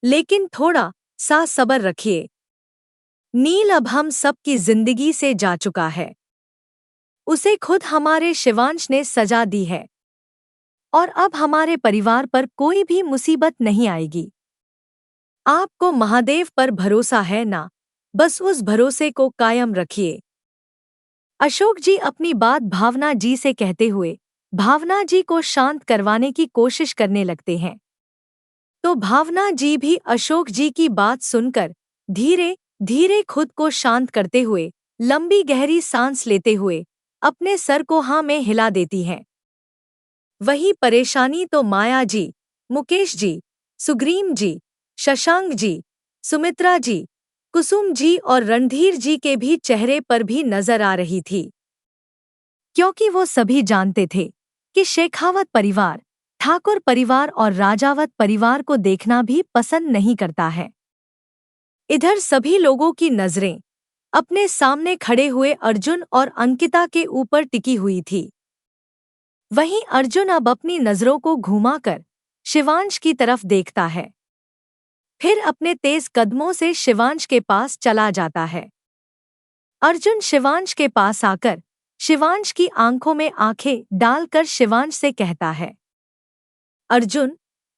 लेकिन थोड़ा सा सब्र रखिए। नील अब हम सब की जिंदगी से जा चुका है। उसे खुद हमारे शिवांश ने सजा दी है और अब हमारे परिवार पर कोई भी मुसीबत नहीं आएगी। आपको महादेव पर भरोसा है ना, बस उस भरोसे को कायम रखिए। अशोक जी अपनी बात भावना जी से कहते हुए भावना जी को शांत करवाने की कोशिश करने लगते हैं। तो भावना जी भी अशोक जी की बात सुनकर धीरे धीरे खुद को शांत करते हुए लंबी गहरी सांस लेते हुए अपने सर को हाँ में हिला देती हैं। वही परेशानी तो माया जी, मुकेश जी, सुग्रीम जी, शशांक जी, सुमित्रा जी, कुसुम जी और रणधीर जी के भी चेहरे पर भी नजर आ रही थी, क्योंकि वो सभी जानते थे कि शेखावत परिवार, ठाकुर परिवार और राजावत परिवार को देखना भी पसंद नहीं करता है। इधर सभी लोगों की नजरें अपने सामने खड़े हुए अर्जुन और अंकिता के ऊपर टिकी हुई थी। वहीं अर्जुन अब अपनी नजरों को घुमाकर शिवांश की तरफ देखता है, फिर अपने तेज कदमों से शिवांश के पास चला जाता है। अर्जुन शिवांश के पास आकर शिवांश की आंखों में आंखें डालकर शिवांश से कहता है, अर्जुन,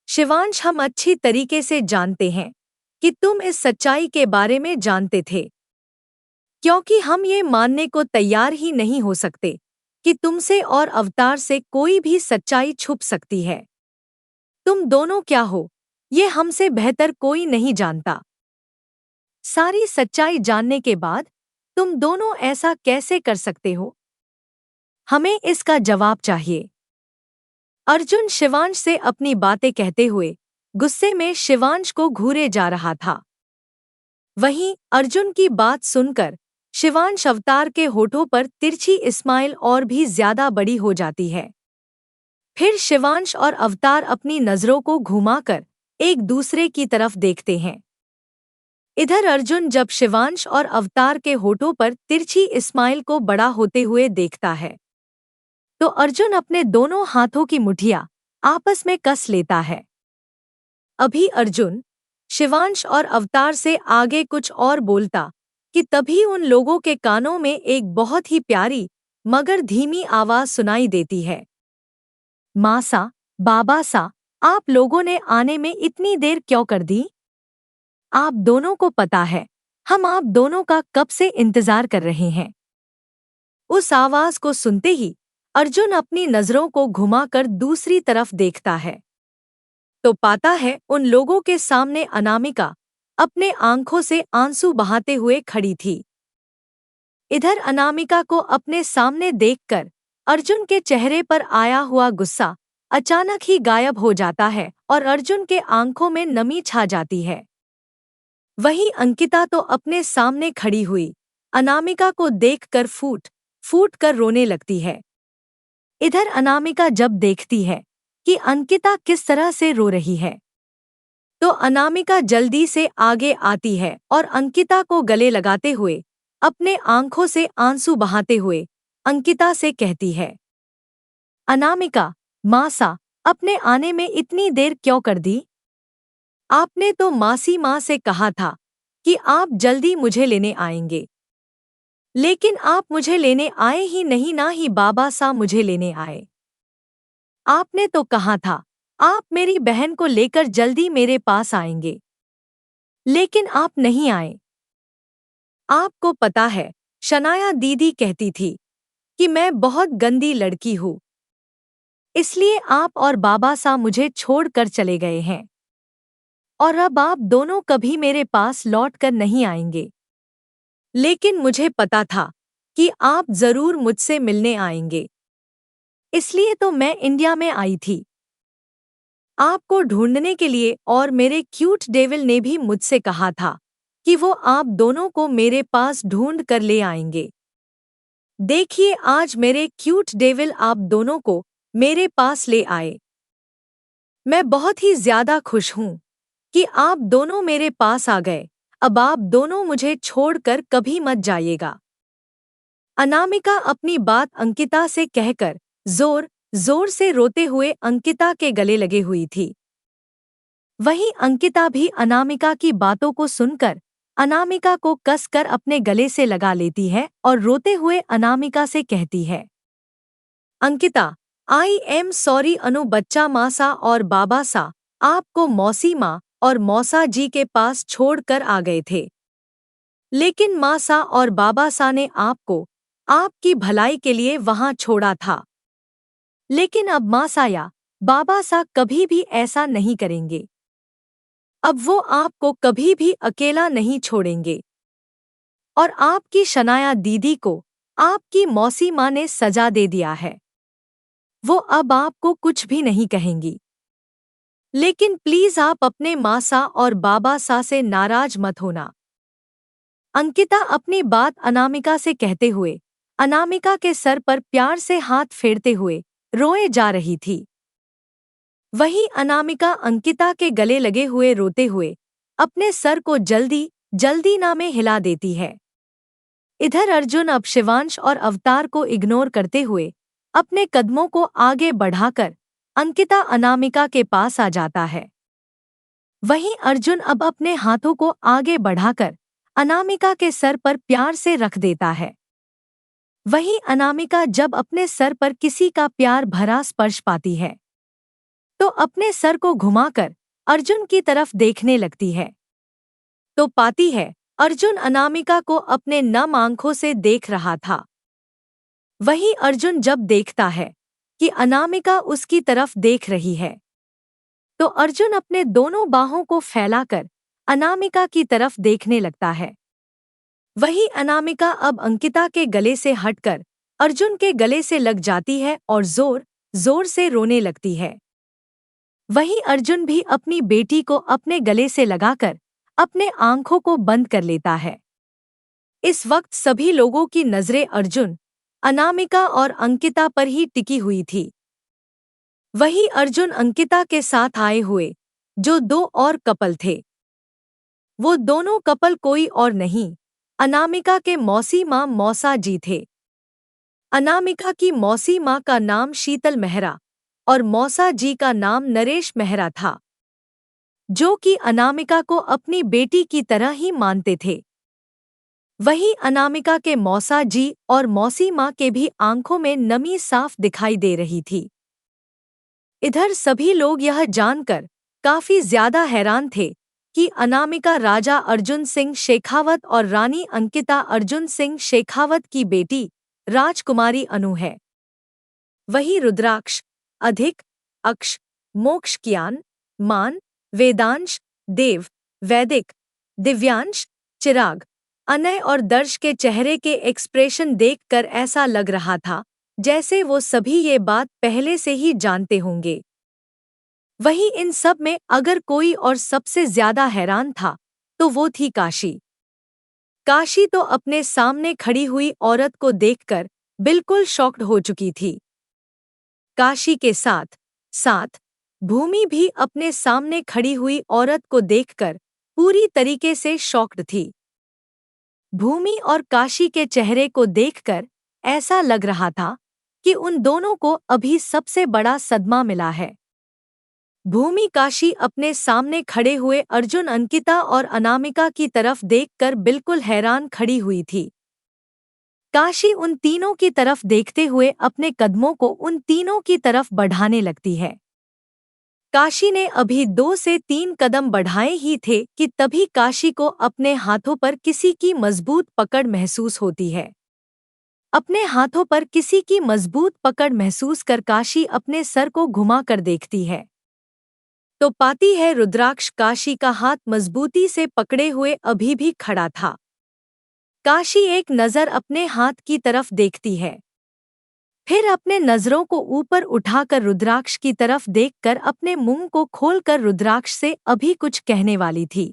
शिवांश, हम अच्छी तरीके से जानते हैं कि तुम इस सच्चाई के बारे में जानते थे, क्योंकि हम ये मानने को तैयार ही नहीं हो सकते कि तुमसे और अवतार से कोई भी सच्चाई छुप सकती है। तुम दोनों क्या हो, ये हमसे बेहतर कोई नहीं जानता। सारी सच्चाई जानने के बाद तुम दोनों ऐसा कैसे कर सकते हो? हमें इसका जवाब चाहिए। अर्जुन शिवांश से अपनी बातें कहते हुए गुस्से में शिवांश को घूरे जा रहा था। वहीं अर्जुन की बात सुनकर शिवांश अवतार के होठों पर तिरछी इस्माइल और भी ज्यादा बड़ी हो जाती है। फिर शिवांश और अवतार अपनी नजरों को घुमाकर एक दूसरे की तरफ देखते हैं। इधर अर्जुन जब शिवांश और अवतार के होठों पर तिरछी इस्माइल को बड़ा होते हुए देखता है तो अर्जुन अपने दोनों हाथों की मुठिया आपस में कस लेता है। अभी अर्जुन शिवांश और अवतार से आगे कुछ और बोलता कि तभी उन लोगों के कानों में एक बहुत ही प्यारी मगर धीमी आवाज सुनाई देती है। माँ सा, बाबा सा, आप लोगों ने आने में इतनी देर क्यों कर दी? आप दोनों को पता है हम आप दोनों का कब से इंतजार कर रहे हैं। उस आवाज को सुनते ही अर्जुन अपनी नजरों को घुमाकर दूसरी तरफ देखता है तो पाता है उन लोगों के सामने अनामिका अपने आंखों से आंसू बहाते हुए खड़ी थी। इधर अनामिका को अपने सामने देखकर अर्जुन के चेहरे पर आया हुआ गुस्सा अचानक ही गायब हो जाता है और अर्जुन के आंखों में नमी छा जाती है। वहीं अंकिता तो अपने सामने खड़ी हुई अनामिका को देखकर फूट फूट कर रोने लगती है। इधर अनामिका जब देखती है कि अंकिता किस तरह से रो रही है तो अनामिका जल्दी से आगे आती है और अंकिता को गले लगाते हुए अपने आंखों से आंसू बहाते हुए अंकिता से कहती है, अनामिका, माँ सा, अपने आने में इतनी देर क्यों कर दी? आपने तो मासी माँ से कहा था कि आप जल्दी मुझे लेने आएंगे, लेकिन आप मुझे लेने आए ही नहीं, ना ही बाबा सा मुझे लेने आए। आपने तो कहा था आप मेरी बहन को लेकर जल्दी मेरे पास आएंगे, लेकिन आप नहीं आए। आपको पता है शनाया दीदी कहती थी कि मैं बहुत गंदी लड़की हूँ, इसलिए आप और बाबा सा मुझे छोड़कर चले गए हैं और अब आप दोनों कभी मेरे पास लौट कर नहीं आएंगे। लेकिन मुझे पता था कि आप जरूर मुझसे मिलने आएंगे, इसलिए तो मैं इंडिया में आई थी आपको ढूंढने के लिए, और मेरे क्यूट डेविल ने भी मुझसे कहा था कि वो आप दोनों को मेरे पास ढूंढ कर ले आएंगे। देखिए आज मेरे क्यूट डेविल आप दोनों को मेरे पास ले आए। मैं बहुत ही ज्यादा खुश हूँ कि आप दोनों मेरे पास आ गए। अब आप दोनों मुझे छोड़कर कभी मत जाइएगा। अनामिका अपनी बात अंकिता से कहकर जोर जोर से रोते हुए अंकिता के गले लगे हुई थी। वहीं अंकिता भी अनामिका की बातों को सुनकर अनामिका को कसकर अपने गले से लगा लेती है और रोते हुए अनामिका से कहती है, अंकिता, आई एम सॉरी अनु, बच्चा माँ सा और बाबा सा आपको मौसी माँ और मौसा जी के पास छोड़कर आ गए थे, लेकिन माँ सा और बाबा सा ने आपको आपकी भलाई के लिए वहां छोड़ा था, लेकिन अब माँ सा या बाबा सा कभी भी ऐसा नहीं करेंगे। अब वो आपको कभी भी अकेला नहीं छोड़ेंगे और आपकी शनाया दीदी को आपकी मौसी माँ ने सजा दे दिया है। वो अब आपको कुछ भी नहीं कहेंगी, लेकिन प्लीज आप अपने माँ सा और बाबा सा से नाराज मत होना। अंकिता अपनी बात अनामिका से कहते हुए अनामिका के सर पर प्यार से हाथ फेरते हुए रोए जा रही थी। वहीं अनामिका अंकिता के गले लगे हुए रोते हुए अपने सर को जल्दी जल्दी ना में हिला देती है। इधर अर्जुन अब शिवांश और अवतार को इग्नोर करते हुए अपने कदमों को आगे बढ़ाकर अंकिता अनामिका के पास आ जाता है। वहीं अर्जुन अब अपने हाथों को आगे बढ़ाकर अनामिका के सर पर प्यार से रख देता है। वहीं अनामिका जब अपने सर पर किसी का प्यार भरा स्पर्श पाती है तो अपने सर को घुमाकर अर्जुन की तरफ देखने लगती है तो पाती है अर्जुन अनामिका को अपने नम आंखों से देख रहा था। वहीं अर्जुन जब देखता है कि अनामिका उसकी तरफ देख रही है तो अर्जुन अपने दोनों बाहों को फैलाकर अनामिका की तरफ देखने लगता है। वही अनामिका अब अंकिता के गले से हटकर अर्जुन के गले से लग जाती है और जोर जोर से रोने लगती है। वहीं अर्जुन भी अपनी बेटी को अपने गले से लगाकर अपने आंखों को बंद कर लेता है। इस वक्त सभी लोगों की नजरें अर्जुन, अनामिका और अंकिता पर ही टिकी हुई थी। वही अर्जुन अंकिता के साथ आए हुए जो दो और कपल थे, वो दोनों कपल कोई और नहीं, अनामिका के मौसी माँ मौसा जी थे। अनामिका की मौसी माँ का नाम शीतल मेहरा और मौसा जी का नाम नरेश मेहरा था, जो कि अनामिका को अपनी बेटी की तरह ही मानते थे। वहीं अनामिका के मौसा जी और मौसी माँ के भी आंखों में नमी साफ दिखाई दे रही थी। इधर सभी लोग यह जानकर काफी ज्यादा हैरान थे कि अनामिका राजा अर्जुन सिंह शेखावत और रानी अंकिता अर्जुन सिंह शेखावत की बेटी राजकुमारी अनु है। वही रुद्राक्ष, अधिक, अक्ष, मोक्ष ज्ञान, मान, वेदांश, देव, वैदिक, दिव्यांश, चिराग, अनय और दर्श के चेहरे के एक्सप्रेशन देखकर ऐसा लग रहा था जैसे वो सभी ये बात पहले से ही जानते होंगे। वहीं इन सब में अगर कोई और सबसे ज्यादा हैरान था तो वो थी काशी। काशी तो अपने सामने खड़ी हुई औरत को देखकर बिल्कुल शॉक्ड हो चुकी थी। काशी के साथ साथ भूमि भी अपने सामने खड़ी हुई औरत को देखकर पूरी तरीके से शॉक्ड थी। भूमि और काशी के चेहरे को देखकर ऐसा लग रहा था कि उन दोनों को अभी सबसे बड़ा सदमा मिला है। भूमि काशी अपने सामने खड़े हुए अर्जुन, अंकिता और अनामिका की तरफ देखकर बिल्कुल हैरान खड़ी हुई थी। काशी उन तीनों की तरफ देखते हुए अपने कदमों को उन तीनों की तरफ बढ़ाने लगती है। काशी ने अभी 2 से 3 कदम बढ़ाए ही थे कि तभी काशी को अपने हाथों पर किसी की मजबूत पकड़ महसूस होती है। अपने हाथों पर किसी की मजबूत पकड़ महसूस कर काशी अपने सर को घुमा कर देखती है तो पाती है रुद्राक्ष काशी का हाथ मजबूती से पकड़े हुए अभी भी खड़ा था। काशी एक नजर अपने हाथ की तरफ देखती है, फिर अपने नजरों को ऊपर उठाकर रुद्राक्ष की तरफ देखकर अपने मुंह को खोलकर रुद्राक्ष से अभी कुछ कहने वाली थी।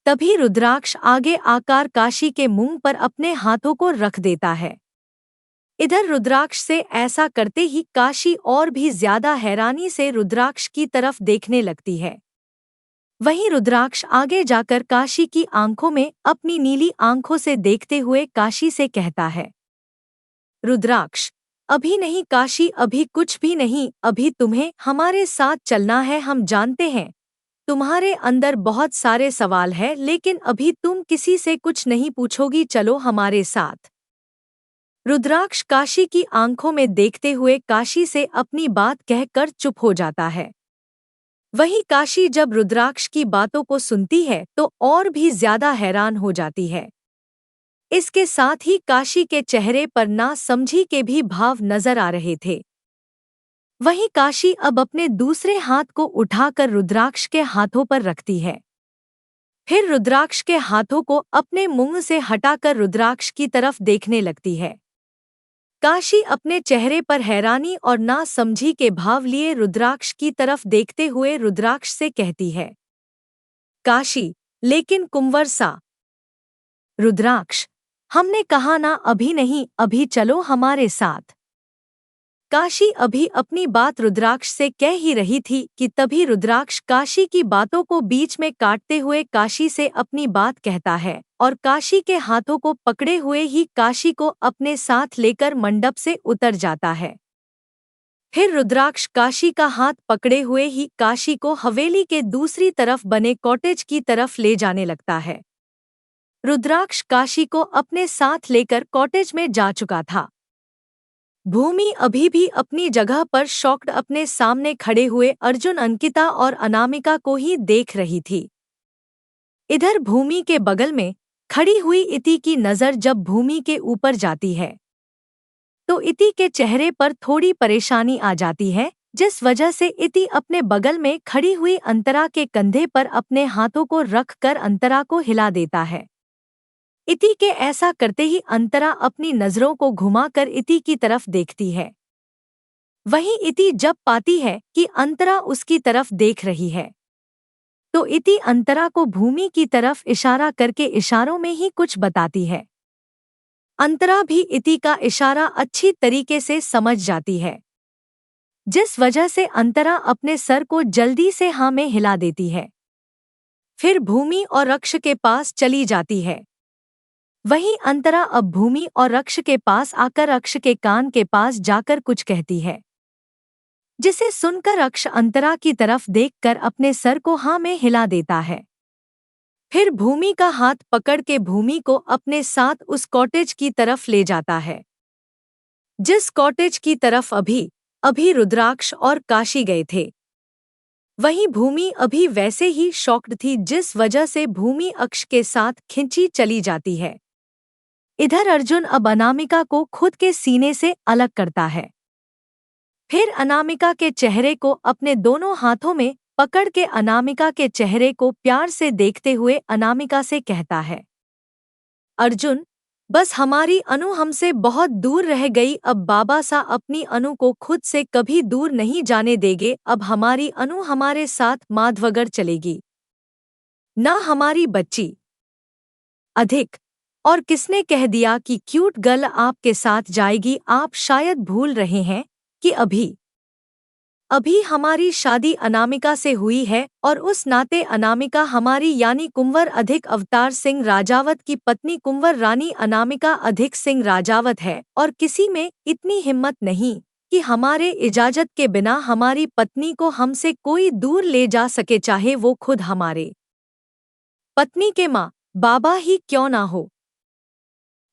तभी रुद्राक्ष आगे आकर काशी के मुंह पर अपने हाथों को रख देता है। इधर रुद्राक्ष से ऐसा करते ही काशी और भी ज्यादा हैरानी से रुद्राक्ष की तरफ देखने लगती है। वहीं रुद्राक्ष आगे जाकर काशी की आंखों में अपनी नीली आंखों से देखते हुए काशी से कहता है, रुद्राक्ष, अभी नहीं काशी, अभी कुछ भी नहीं, अभी तुम्हें हमारे साथ चलना है। हम जानते हैं तुम्हारे अंदर बहुत सारे सवाल हैं, लेकिन अभी तुम किसी से कुछ नहीं पूछोगी, चलो हमारे साथ। रुद्राक्ष काशी की आंखों में देखते हुए काशी से अपनी बात कहकर चुप हो जाता है। वहीं काशी जब रुद्राक्ष की बातों को सुनती है तो और भी ज्यादा हैरान हो जाती है। इसके साथ ही काशी के चेहरे पर ना समझी के भी भाव नजर आ रहे थे। वहीं काशी अब अपने दूसरे हाथ को उठाकर रुद्राक्ष के हाथों पर रखती है, फिर रुद्राक्ष के हाथों को अपने मुंह से हटाकर रुद्राक्ष की तरफ देखने लगती है। काशी अपने चेहरे पर हैरानी और ना समझी के भाव लिए रुद्राक्ष की तरफ देखते हुए रुद्राक्ष से कहती है, काशी, लेकिन कुंवर सा। रुद्राक्ष, हमने कहा ना अभी नहीं, अभी चलो हमारे साथ। काशी अभी अपनी बात रुद्राक्ष से कह ही रही थी कि तभी रुद्राक्ष काशी की बातों को बीच में काटते हुए काशी से अपनी बात कहता है और काशी के हाथों को पकड़े हुए ही काशी को अपने साथ लेकर मंडप से उतर जाता है। फिर रुद्राक्ष काशी का हाथ पकड़े हुए ही काशी को हवेली के दूसरी तरफ बने कॉटेज की तरफ ले जाने लगता है। रुद्राक्ष काशी को अपने साथ लेकर कॉटेज में जा चुका था। भूमि अभी भी अपनी जगह पर शॉक्ड अपने सामने खड़े हुए अर्जुन, अंकिता और अनामिका को ही देख रही थी। इधर भूमि के बगल में खड़ी हुई इति की नजर जब भूमि के ऊपर जाती है तो इति के चेहरे पर थोड़ी परेशानी आ जाती है जिस वजह से इति अपने बगल में खड़ी हुई अंतरा के कंधे पर अपने हाथों को रखकर अंतरा को हिला देता है। इति के ऐसा करते ही अंतरा अपनी नजरों को घुमाकर इति की तरफ देखती है। वहीं इति जब पाती है कि अंतरा उसकी तरफ देख रही है, तो इति अंतरा को भूमि की तरफ इशारा करके इशारों में ही कुछ बताती है। अंतरा भी इति का इशारा अच्छी तरीके से समझ जाती है, जिस वजह से अंतरा अपने सर को जल्दी से हाँ में हिला देती है। फिर भूमि और रक्ष के पास चली जाती है। वहीं अंतरा अब भूमि और रक्ष के पास आकर रक्ष के कान के पास जाकर कुछ कहती है, जिसे सुनकर रक्ष अंतरा की तरफ देखकर अपने सर को हाँ में हिला देता है। फिर भूमि का हाथ पकड़ के भूमि को अपने साथ उस कॉटेज की तरफ ले जाता है, जिस कॉटेज की तरफ अभी अभी रुद्राक्ष और काशी गए थे। वहीं भूमि अभी वैसे ही शॉक्ड थी, जिस वजह से भूमि अक्ष के साथ खिंची चली जाती है। इधर अर्जुन अब अनामिका को खुद के सीने से अलग करता है। फिर अनामिका के चेहरे को अपने दोनों हाथों में पकड़ के अनामिका के चेहरे को प्यार से देखते हुए अनामिका से कहता है, अर्जुन, बस हमारी अनु हमसे बहुत दूर रह गई। अब बाबा सा अपनी अनु को खुद से कभी दूर नहीं जाने देंगे। अब हमारी अनु हमारे साथ माधवगढ़ चलेगी, ना हमारी बच्ची। अधिक और किसने कह दिया कि क्यूट गर्ल आपके साथ जाएगी? आप शायद भूल रहे हैं कि अभी हमारी शादी अनामिका से हुई है और उस नाते अनामिका हमारी यानी कुंवर अधिक अवतार सिंह राजावत की पत्नी कुंवर रानी अनामिका अधिक सिंह राजावत है। और किसी में इतनी हिम्मत नहीं कि हमारे इजाजत के बिना हमारी पत्नी को हमसे कोई दूर ले जा सके, चाहे वो खुद हमारे पत्नी के माँ बाबा ही क्यों ना हो।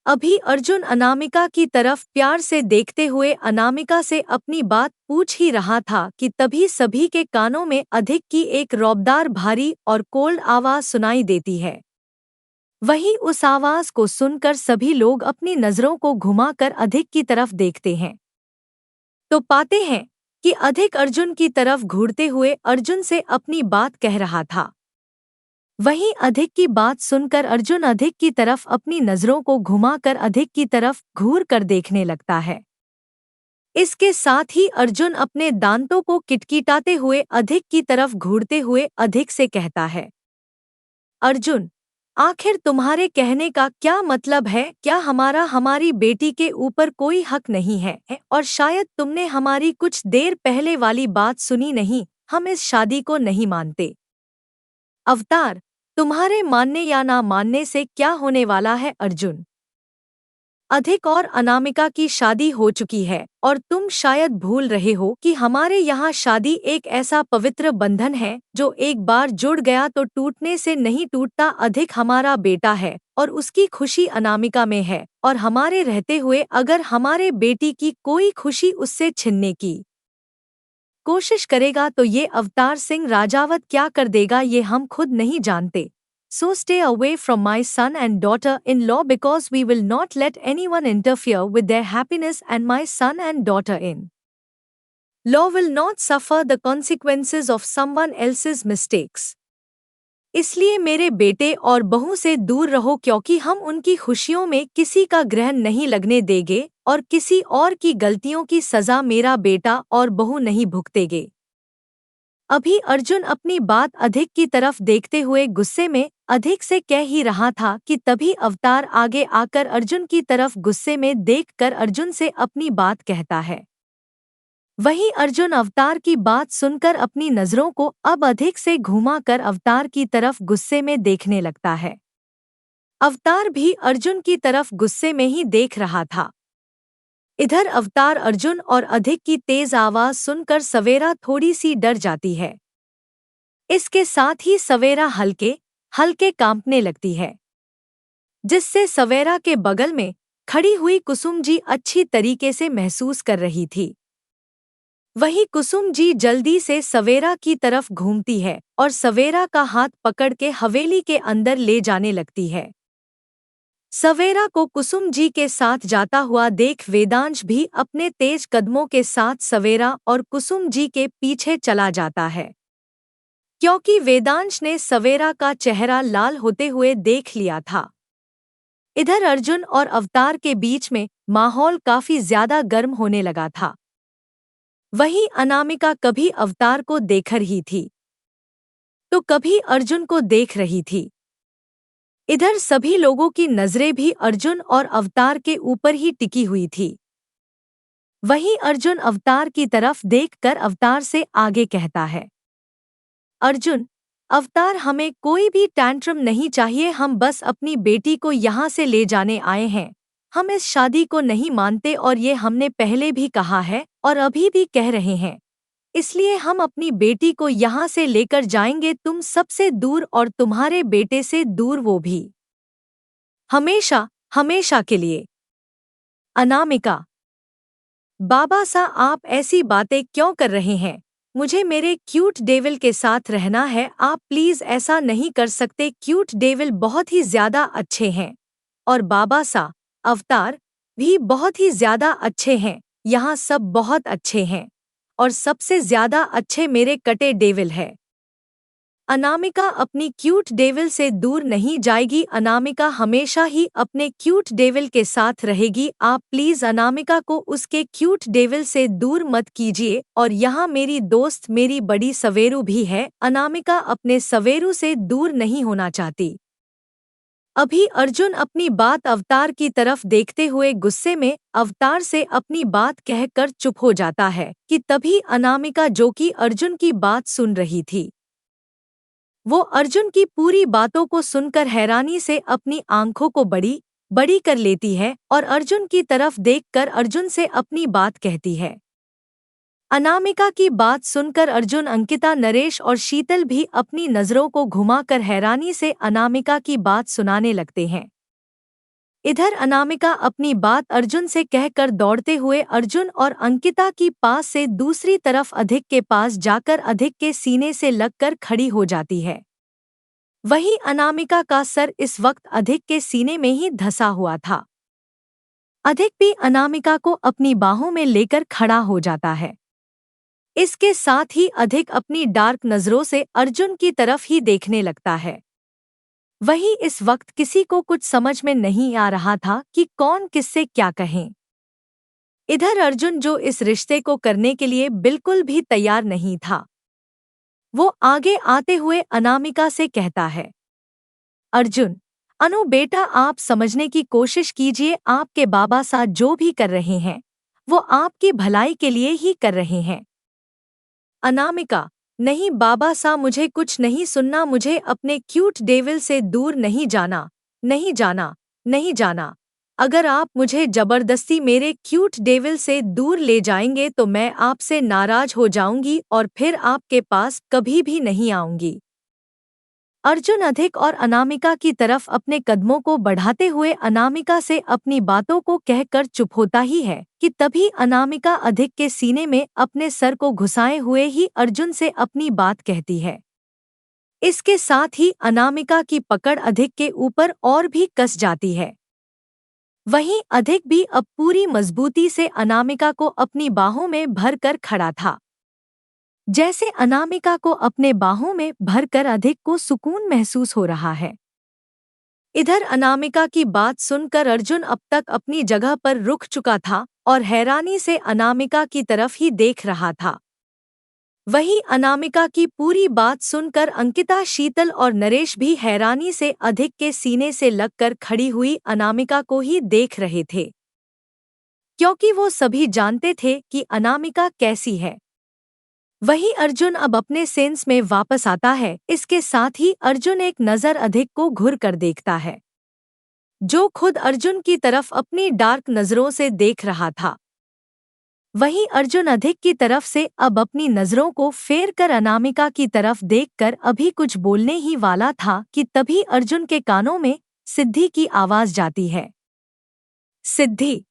अभी अर्जुन अनामिका की तरफ प्यार से देखते हुए अनामिका से अपनी बात पूछ ही रहा था कि तभी सभी के कानों में अधिक की एक रौबदार भारी और कोल्ड आवाज सुनाई देती है। वहीं उस आवाज को सुनकर सभी लोग अपनी नजरों को घुमाकर अधिक की तरफ देखते हैं, तो पाते हैं कि अधिक अर्जुन की तरफ घूरते हुए अर्जुन से अपनी बात कह रहा था। वहीं अधिक की बात सुनकर अर्जुन अधिक की तरफ अपनी नजरों को घुमाकर अधिक की तरफ घूर कर देखने लगता है। इसके साथ ही अर्जुन अपने दांतों को किटकिटाते हुए अधिक की तरफ घूरते हुए अधिक से कहता है, अर्जुन, आखिर तुम्हारे कहने का क्या मतलब है? क्या हमारी बेटी के ऊपर कोई हक नहीं है? और शायद तुमने हमारी कुछ देर पहले वाली बात सुनी नहीं, हम इस शादी को नहीं मानते। अवतार, तुम्हारे मानने या ना मानने से क्या होने वाला है? अर्जुन, अधिक और अनामिका की शादी हो चुकी है और तुम शायद भूल रहे हो कि हमारे यहाँ शादी एक ऐसा पवित्र बंधन है जो एक बार जुड़ गया तो टूटने से नहीं टूटता। अधिक हमारा बेटा है और उसकी खुशी अनामिका में है, और हमारे रहते हुए अगर हमारे बेटी की कोई खुशी उससे छीनने की कोशिश करेगा तो ये अवतार सिंह राजावत क्या कर देगा ये हम खुद नहीं जानते। So stay away from my son and daughter-in-law because we will not let anyone interfere with their happiness and my son and daughter-in-law will not suffer the consequences of someone else's mistakes. इसलिए मेरे बेटे और बहू से दूर रहो, क्योंकि हम उनकी खुशियों में किसी का ग्रहण नहीं लगने देंगे और किसी और की गलतियों की सजा मेरा बेटा और बहू नहीं भुगतेंगे। अभी अर्जुन अपनी बात अधिक की तरफ देखते हुए गुस्से में अधिक से कह ही रहा था कि तभी अवतार आगे आकर अर्जुन की तरफ गुस्से में देखकर अर्जुन से अपनी बात कहता है। वहीं अर्जुन अवतार की बात सुनकर अपनी नजरों को अब अधिक से घुमाकर अवतार की तरफ गुस्से में देखने लगता है। अवतार भी अर्जुन की तरफ गुस्से में ही देख रहा था। इधर अवतार अर्जुन और अधिक की तेज आवाज सुनकर सवेरा थोड़ी सी डर जाती है। इसके साथ ही सवेरा हल्के हल्के कांपने लगती है, जिससे सवेरा के बगल में खड़ी हुई कुसुम जी अच्छी तरीके से महसूस कर रही थी। वहीं कुसुम जी जल्दी से सवेरा की तरफ घूमती है और सवेरा का हाथ पकड़ के हवेली के अंदर ले जाने लगती है। सवेरा को कुसुम जी के साथ जाता हुआ देख वेदांश भी अपने तेज कदमों के साथ सवेरा और कुसुम जी के पीछे चला जाता है, क्योंकि वेदांश ने सवेरा का चेहरा लाल होते हुए देख लिया था। इधर अर्जुन और अवतार के बीच में माहौल काफी ज्यादा गर्म होने लगा था। वहीं अनामिका कभी अवतार को देख रही थी तो कभी अर्जुन को देख रही थी। इधर सभी लोगों की नजरें भी अर्जुन और अवतार के ऊपर ही टिकी हुई थी। वहीं अर्जुन अवतार की तरफ देखकर अवतार से आगे कहता है, अर्जुन, अवतार हमें कोई भी टैंट्रम नहीं चाहिए, हम बस अपनी बेटी को यहाँ से ले जाने आए हैं। हम इस शादी को नहीं मानते और ये हमने पहले भी कहा है और अभी भी कह रहे हैं। इसलिए हम अपनी बेटी को यहाँ से लेकर जाएंगे, तुम सबसे दूर और तुम्हारे बेटे से दूर, वो भी हमेशा हमेशा के लिए। अनामिका, बाबा सा आप ऐसी बातें क्यों कर रहे हैं? मुझे मेरे क्यूट डेविल के साथ रहना है, आप प्लीज ऐसा नहीं कर सकते। क्यूट डेविल बहुत ही ज्यादा अच्छे हैं और बाबा सा अवतार भी बहुत ही ज्यादा अच्छे हैं। यहाँ सब बहुत अच्छे हैं और सबसे ज्यादा अच्छे मेरे कटे डेविल है। अनामिका अपनी क्यूट डेविल से दूर नहीं जाएगी, अनामिका हमेशा ही अपने क्यूट डेविल के साथ रहेगी। आप प्लीज अनामिका को उसके क्यूट डेविल से दूर मत कीजिए। और यहाँ मेरी दोस्त मेरी बड़ी सवेरू भी है, अनामिका अपने सवेरू से दूर नहीं होना चाहती। अभी अर्जुन अपनी बात अवतार की तरफ देखते हुए गुस्से में अवतार से अपनी बात कहकर चुप हो जाता है कि तभी अनामिका, जो कि अर्जुन की बात सुन रही थी, वो अर्जुन की पूरी बातों को सुनकर हैरानी से अपनी आंखों को बड़ी बड़ी कर लेती है और अर्जुन की तरफ देखकर अर्जुन से अपनी बात कहती है। अनामिका की बात सुनकर अर्जुन, अंकिता, नरेश और शीतल भी अपनी नजरों को घुमाकर हैरानी से अनामिका की बात सुनाने लगते हैं। इधर अनामिका अपनी बात अर्जुन से कहकर दौड़ते हुए अर्जुन और अंकिता की पास से दूसरी तरफ अधिक के पास जाकर अधिक के सीने से लगकर खड़ी हो जाती है। वहीं अनामिका का सर इस वक्त अधिक के सीने में ही धंसा हुआ था। अधिक भी अनामिका को अपनी बाहों में लेकर खड़ा हो जाता है। इसके साथ ही अधिक अपनी डार्क नजरों से अर्जुन की तरफ ही देखने लगता है। वहीं इस वक्त किसी को कुछ समझ में नहीं आ रहा था कि कौन किससे क्या कहें। इधर अर्जुन, जो इस रिश्ते को करने के लिए बिल्कुल भी तैयार नहीं था, वो आगे आते हुए अनामिका से कहता है, अर्जुन, अनु बेटा, आप समझने की कोशिश कीजिए, आपके बाबा साहब जो भी कर रहे हैं वो आपकी भलाई के लिए ही कर रहे हैं। अनामिका, नहीं बाबा सा, मुझे कुछ नहीं सुनना, मुझे अपने क्यूट डेविल से दूर नहीं जाना, नहीं जाना, नहीं जाना। अगर आप मुझे जबरदस्ती मेरे क्यूट डेविल से दूर ले जाएंगे तो मैं आपसे नाराज हो जाऊंगी और फिर आपके पास कभी भी नहीं आऊंगी। अर्जुन अधिक और अनामिका की तरफ अपने कदमों को बढ़ाते हुए अनामिका से अपनी बातों को कहकर चुप होता ही है कि तभी अनामिका अधिक के सीने में अपने सर को घुसाए हुए ही अर्जुन से अपनी बात कहती है। इसके साथ ही अनामिका की पकड़ अधिक के ऊपर और भी कस जाती है। वहीं अधिक भी अब पूरी मजबूती से अनामिका को अपनी बाहों में भरकर खड़ा था। जैसे अनामिका को अपने बाहों में भरकर अधिक को सुकून महसूस हो रहा है। इधर अनामिका की बात सुनकर अर्जुन अब तक अपनी जगह पर रुक चुका था और हैरानी से अनामिका की तरफ ही देख रहा था। वहीं अनामिका की पूरी बात सुनकर अंकिता, शीतल और नरेश भी हैरानी से अधिक के सीने से लगकर खड़ी हुई अनामिका को ही देख रहे थे, क्योंकि वो सभी जानते थे कि अनामिका कैसी है। वहीं अर्जुन अब अपने सेंस में वापस आता है। इसके साथ ही अर्जुन एक नज़र अधिक को घूर कर देखता है, जो खुद अर्जुन की तरफ अपनी डार्क नज़रों से देख रहा था। वहीं अर्जुन अधिक की तरफ से अब अपनी नज़रों को फेर कर अनामिका की तरफ देखकर अभी कुछ बोलने ही वाला था कि तभी अर्जुन के कानों में सिद्धि की आवाज़ जाती है। सिद्धि,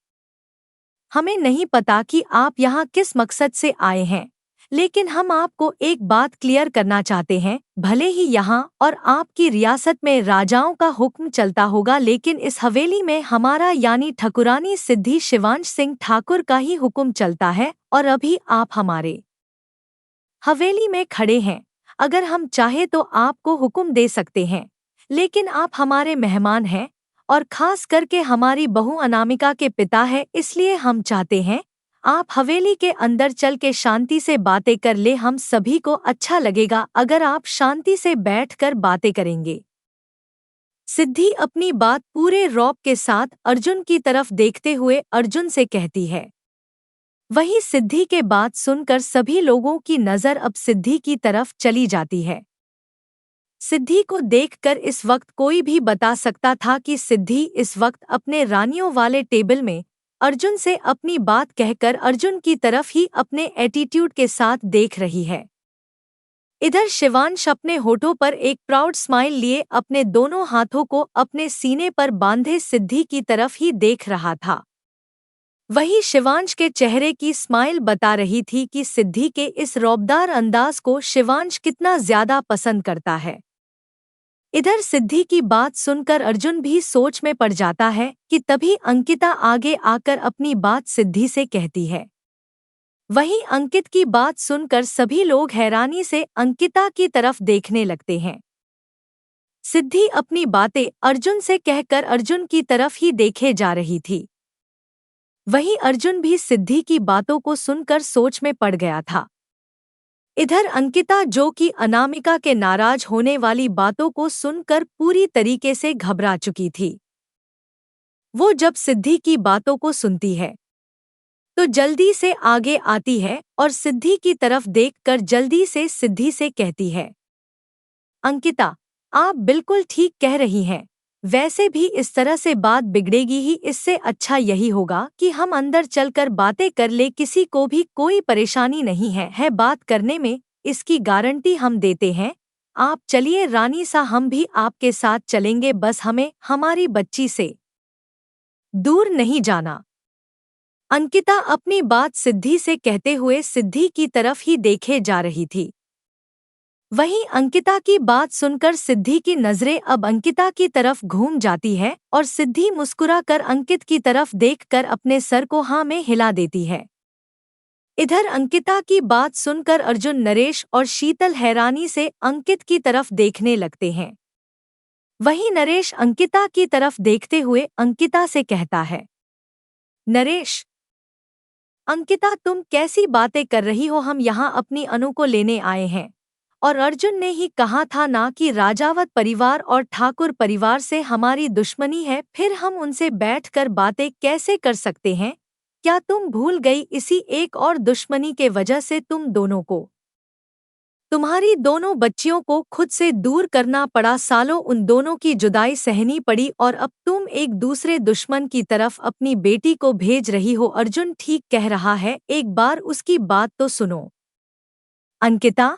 हमें नहीं पता कि आप यहाँ किस मकसद से आए हैं, लेकिन हम आपको एक बात क्लियर करना चाहते हैं, भले ही यहाँ और आपकी रियासत में राजाओं का हुक्म चलता होगा, लेकिन इस हवेली में हमारा यानी ठकुरानी सिद्धि शिवांश सिंह ठाकुर का ही हुक्म चलता है। और अभी आप हमारे हवेली में खड़े हैं, अगर हम चाहे तो आपको हुक्म दे सकते हैं, लेकिन आप हमारे मेहमान हैं और खास करके हमारी बहू अनामिका के पिता है, इसलिए हम चाहते हैं आप हवेली के अंदर चल के शांति से बातें कर ले। हम सभी को अच्छा लगेगा अगर आप शांति से बैठकर बातें करेंगे। सिद्धि अपनी बात पूरे रौब के साथ अर्जुन की तरफ देखते हुए अर्जुन से कहती है। वहीं सिद्धि के बात सुनकर सभी लोगों की नजर अब सिद्धि की तरफ चली जाती है। सिद्धि को देखकर इस वक्त कोई भी बता सकता था कि सिद्धि इस वक्त अपने रानियों वाले टेबल में अर्जुन से अपनी बात कहकर अर्जुन की तरफ ही अपने एटीट्यूड के साथ देख रही है। इधर शिवांश अपने होठों पर एक प्राउड स्माइल लिए अपने दोनों हाथों को अपने सीने पर बांधे सिद्धि की तरफ ही देख रहा था। वही शिवांश के चेहरे की स्माइल बता रही थी कि सिद्धि के इस रौबदार अंदाज को शिवांश कितना ज्यादा पसंद करता है। इधर सिद्धि की बात सुनकर अर्जुन भी सोच में पड़ जाता है कि तभी अंकिता आगे आकर अपनी बात सिद्धि से कहती है। वहीं अंकित की बात सुनकर सभी लोग हैरानी से अंकिता की तरफ देखने लगते हैं। सिद्धि अपनी बातें अर्जुन से कहकर अर्जुन की तरफ ही देखे जा रही थी। वहीं अर्जुन भी सिद्धि की बातों को सुनकर सोच में पड़ गया था। इधर अंकिता, जो कि अनामिका के नाराज होने वाली बातों को सुनकर पूरी तरीके से घबरा चुकी थी, वो जब सिद्धि की बातों को सुनती है तो जल्दी से आगे आती है और सिद्धि की तरफ देखकर जल्दी से सिद्धि से कहती है, अंकिता, आप बिल्कुल ठीक कह रही हैं। वैसे भी इस तरह से बात बिगड़ेगी ही, इससे अच्छा यही होगा कि हम अंदर चलकर बातें कर ले। किसी को भी कोई परेशानी नहीं है बात करने में, इसकी गारंटी हम देते हैं। आप चलिए रानी सा, हम भी आपके साथ चलेंगे, बस हमें हमारी बच्ची से दूर नहीं जाना। अंकिता अपनी बात सिद्धि से कहते हुए सिद्धि की तरफ ही देखे जा रही थी। वहीं अंकिता की बात सुनकर सिद्धि की नजरें अब अंकिता की तरफ घूम जाती है और सिद्धि मुस्कुराकर अंकित की तरफ देखकर अपने सर को हाँ में हिला देती है। इधर अंकिता की बात सुनकर अर्जुन, नरेश और शीतल हैरानी से अंकित की तरफ देखने लगते हैं। वहीं नरेश अंकिता की तरफ देखते हुए अंकिता से कहता है, नरेश, अंकिता तुम कैसी बातें कर रही हो, हम यहाँ अपनी अनु को लेने आए हैं और अर्जुन ने ही कहा था ना कि राजावत परिवार और ठाकुर परिवार से हमारी दुश्मनी है, फिर हम उनसे बैठकर बातें कैसे कर सकते हैं? क्या तुम भूल गई, इसी एक और दुश्मनी के वजह से तुम दोनों को, तुम्हारी दोनों बच्चियों को खुद से दूर करना पड़ा, सालों उन दोनों की जुदाई सहनी पड़ी और अब तुम एक दूसरे दुश्मन की तरफ अपनी बेटी को भेज रही हो। अर्जुन ठीक कह रहा है, एक बार उसकी बात तो सुनो। अंकिता,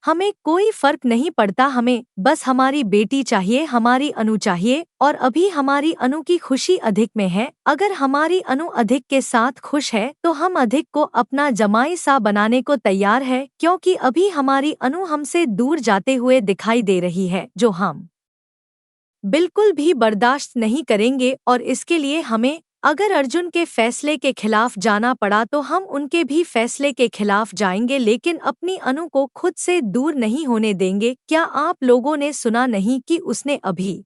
हमें कोई फर्क नहीं पड़ता, हमें बस हमारी बेटी चाहिए, हमारी अनु चाहिए और अभी हमारी अनु की खुशी अधिक में है। अगर हमारी अनु अधिक के साथ खुश है तो हम अधिक को अपना जमाई सा बनाने को तैयार है, क्योंकि अभी हमारी अनु हमसे दूर जाते हुए दिखाई दे रही है, जो हम बिल्कुल भी बर्दाश्त नहीं करेंगे और इसके लिए हमें, अगर अर्जुन के फैसले के खिलाफ जाना पड़ा तो हम उनके भी फैसले के खिलाफ जाएंगे, लेकिन अपनी अनु को खुद से दूर नहीं होने देंगे। क्या आप लोगों ने सुना नहीं कि उसने अभी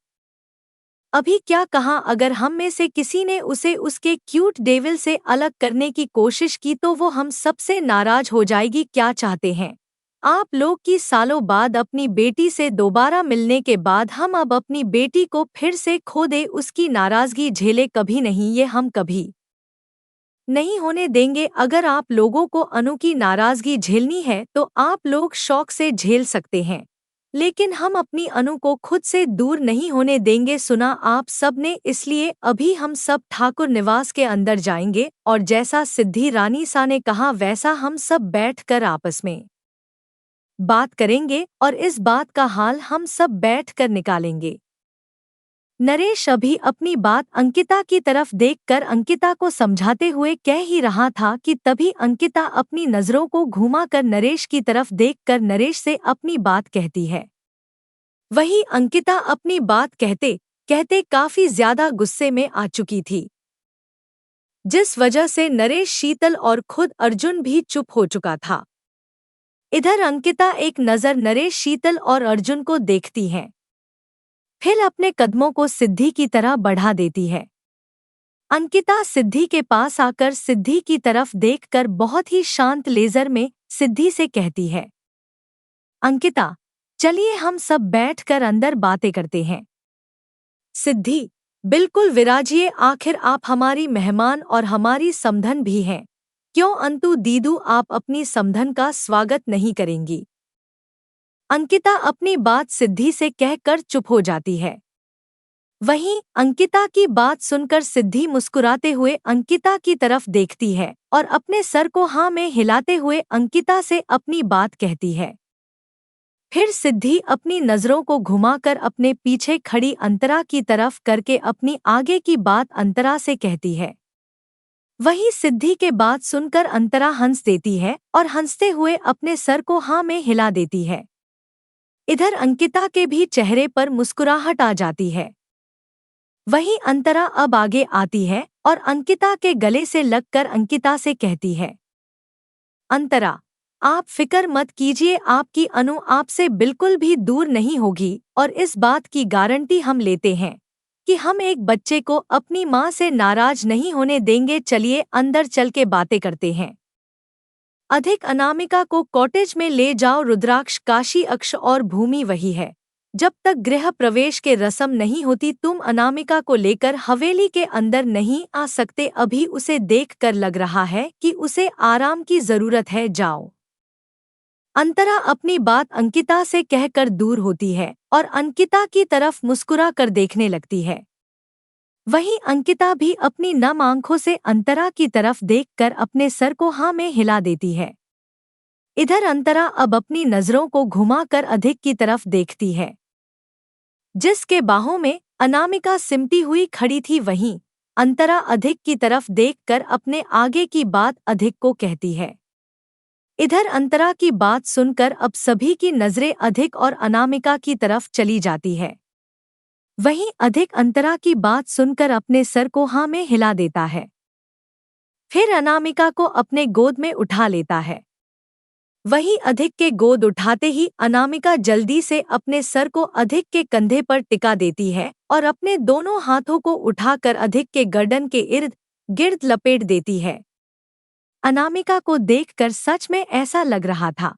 क्या कहा? अगर हम में से किसी ने उसे उसके क्यूट डेविल से अलग करने की कोशिश की तो वो हम सबसे नाराज हो जाएगी। क्या चाहते हैं आप लोग कि सालों बाद अपनी बेटी से दोबारा मिलने के बाद हम अब अपनी बेटी को फिर से खो दे? उसकी नाराजगी झेले? कभी नहीं, ये हम कभी नहीं होने देंगे। अगर आप लोगों को अनु की नाराजगी झेलनी है तो आप लोग शौक से झेल सकते हैं, लेकिन हम अपनी अनु को खुद से दूर नहीं होने देंगे। सुना आप सब ने, इसलिए अभी हम सब ठाकुर निवास के अंदर जाएंगे और जैसा सिद्धि रानी सा ने कहा वैसा हम सब बैठकर आपस में बात करेंगे और इस बात का हाल हम सब बैठकर निकालेंगे। नरेश अभी अपनी बात अंकिता की तरफ देखकर अंकिता को समझाते हुए कह ही रहा था कि तभी अंकिता अपनी नजरों को घुमाकर नरेश की तरफ देखकर नरेश से अपनी बात कहती है। वहीं अंकिता अपनी बात कहते कहते काफी ज्यादा गुस्से में आ चुकी थी, जिस वजह से नरेश, शीतल और खुद अर्जुन भी चुप हो चुका था। इधर अंकिता एक नज़र नरेश, शीतल और अर्जुन को देखती है, फिर अपने कदमों को सिद्धि की तरह बढ़ा देती है। अंकिता सिद्धि के पास आकर सिद्धि की तरफ देखकर बहुत ही शांत लेजर में सिद्धि से कहती है, अंकिता, चलिए हम सब बैठकर अंदर बातें करते हैं। सिद्धि, बिल्कुल विराजिए, आखिर आप हमारी मेहमान और हमारी समधन भी हैं। क्यों अंतु दीदू, आप अपनी समधन का स्वागत नहीं करेंगी? अंकिता अपनी बात सिद्धि से कहकर चुप हो जाती है। वहीं अंकिता की बात सुनकर सिद्धि मुस्कुराते हुए अंकिता की तरफ देखती है और अपने सर को हाँ में हिलाते हुए अंकिता से अपनी बात कहती है। फिर सिद्धि अपनी नजरों को घुमाकर अपने पीछे खड़ी अंतरा की तरफ करके अपनी आगे की बात अंतरा से कहती है। वहीं सिद्धि के बात सुनकर अंतरा हंस देती है और हंसते हुए अपने सर को हाँ में हिला देती है। इधर अंकिता के भी चेहरे पर मुस्कुराहट आ जाती है। वहीं अंतरा अब आगे आती है और अंकिता के गले से लगकर अंकिता से कहती है, अंतरा, आप फिक्र मत कीजिए, आपकी अनु आपसे बिल्कुल भी दूर नहीं होगी और इस बात की गारंटी हम लेते हैं कि हम एक बच्चे को अपनी माँ से नाराज नहीं होने देंगे। चलिए अंदर चल के बातें करते हैं। अधिक, अनामिका को कॉटेज में ले जाओ। रुद्राक्ष, काशी, अक्ष और भूमि वही है। जब तक गृह प्रवेश के रस्म नहीं होती तुम अनामिका को लेकर हवेली के अंदर नहीं आ सकते। अभी उसे देखकर लग रहा है कि उसे आराम की जरूरत है, जाओ। अंतरा अपनी बात अंकिता से कहकर दूर होती है और अंकिता की तरफ मुस्कुरा कर देखने लगती है। वहीं अंकिता भी अपनी नम आंखों से अंतरा की तरफ देखकर अपने सर को हाँ में हिला देती है। इधर अंतरा अब अपनी नजरों को घुमाकर अधिक की तरफ देखती है, जिसके बाहों में अनामिका सिमटी हुई खड़ी थी। वहीं अंतरा अधिक की तरफ देखकर अपने आगे की बात अधिक को कहती है। इधर अंतरा की बात सुनकर अब सभी की नजरें अधिक और अनामिका की तरफ चली जाती है। वहीं अधिक अंतरा की बात सुनकर अपने सर को हाँ में हिला देता है, फिर अनामिका को अपने गोद में उठा लेता है। वहीं अधिक के गोद उठाते ही अनामिका जल्दी से अपने सर को अधिक के कंधे पर टिका देती है और अपने दोनों हाथों को उठाकर अधिक के गर्दन के इर्द गिर्द लपेट देती है। अनामिका को देखकर सच में ऐसा लग रहा था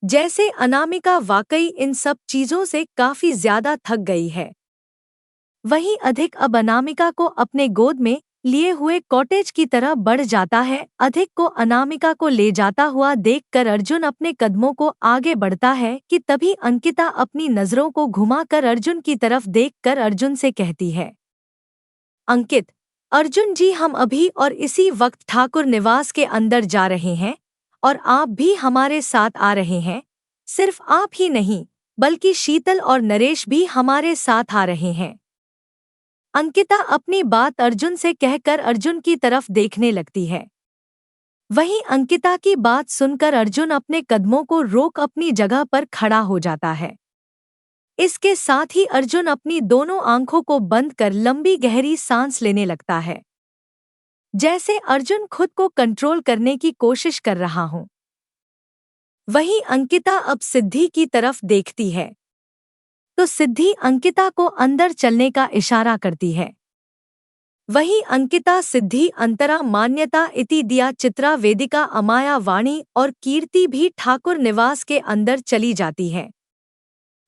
जैसे अनामिका वाकई इन सब चीजों से काफी ज्यादा थक गई है। वहीं अधिक अब अनामिका को अपने गोद में लिए हुए कॉटेज की तरह बढ़ जाता है। अधिक को अनामिका को ले जाता हुआ देखकर अर्जुन अपने कदमों को आगे बढ़ता है कि तभी अंकिता अपनी नजरों को घुमाकर अर्जुन की तरफ देखकर अर्जुन से कहती है, अंकित, अर्जुन जी, हम अभी और इसी वक्त ठाकुर निवास के अंदर जा रहे हैं और आप भी हमारे साथ आ रहे हैं। सिर्फ आप ही नहीं बल्कि शीतल और नरेश भी हमारे साथ आ रहे हैं। अंकिता अपनी बात अर्जुन से कहकर अर्जुन की तरफ देखने लगती है। वहीं अंकिता की बात सुनकर अर्जुन अपने कदमों को रोक अपनी जगह पर खड़ा हो जाता है। इसके साथ ही अर्जुन अपनी दोनों आंखों को बंद कर लंबी गहरी सांस लेने लगता है, जैसे अर्जुन खुद को कंट्रोल करने की कोशिश कर रहा हो। वहीं अंकिता अब सिद्धि की तरफ देखती है तो सिद्धि अंकिता को अंदर चलने का इशारा करती है। वहीं अंकिता, सिद्धि, अंतरा, मान्यता, इति, दिया, चित्रा, वेदिका, अमाया, वाणी और कीर्ति भी ठाकुर निवास के अंदर चली जाती है।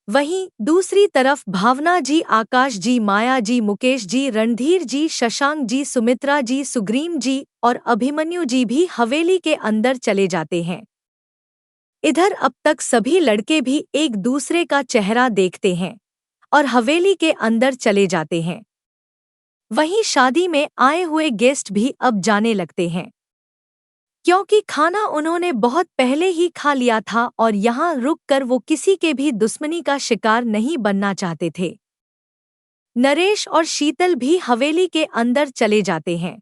वहीं दूसरी तरफ भावना जी, आकाश जी, माया जी, मुकेश जी, रणधीर जी, शशांक जी, सुमित्रा जी, सुग्रीम जी और अभिमन्यु जी भी हवेली के अंदर चले जाते हैं। इधर अब तक सभी लड़के भी एक दूसरे का चेहरा देखते हैं और हवेली के अंदर चले जाते हैं। वहीं शादी में आए हुए गेस्ट भी अब जाने लगते हैं, क्योंकि खाना उन्होंने बहुत पहले ही खा लिया था और यहाँ रुककर वो किसी के भी दुश्मनी का शिकार नहीं बनना चाहते थे। नरेश और शीतल भी हवेली के अंदर चले जाते हैं।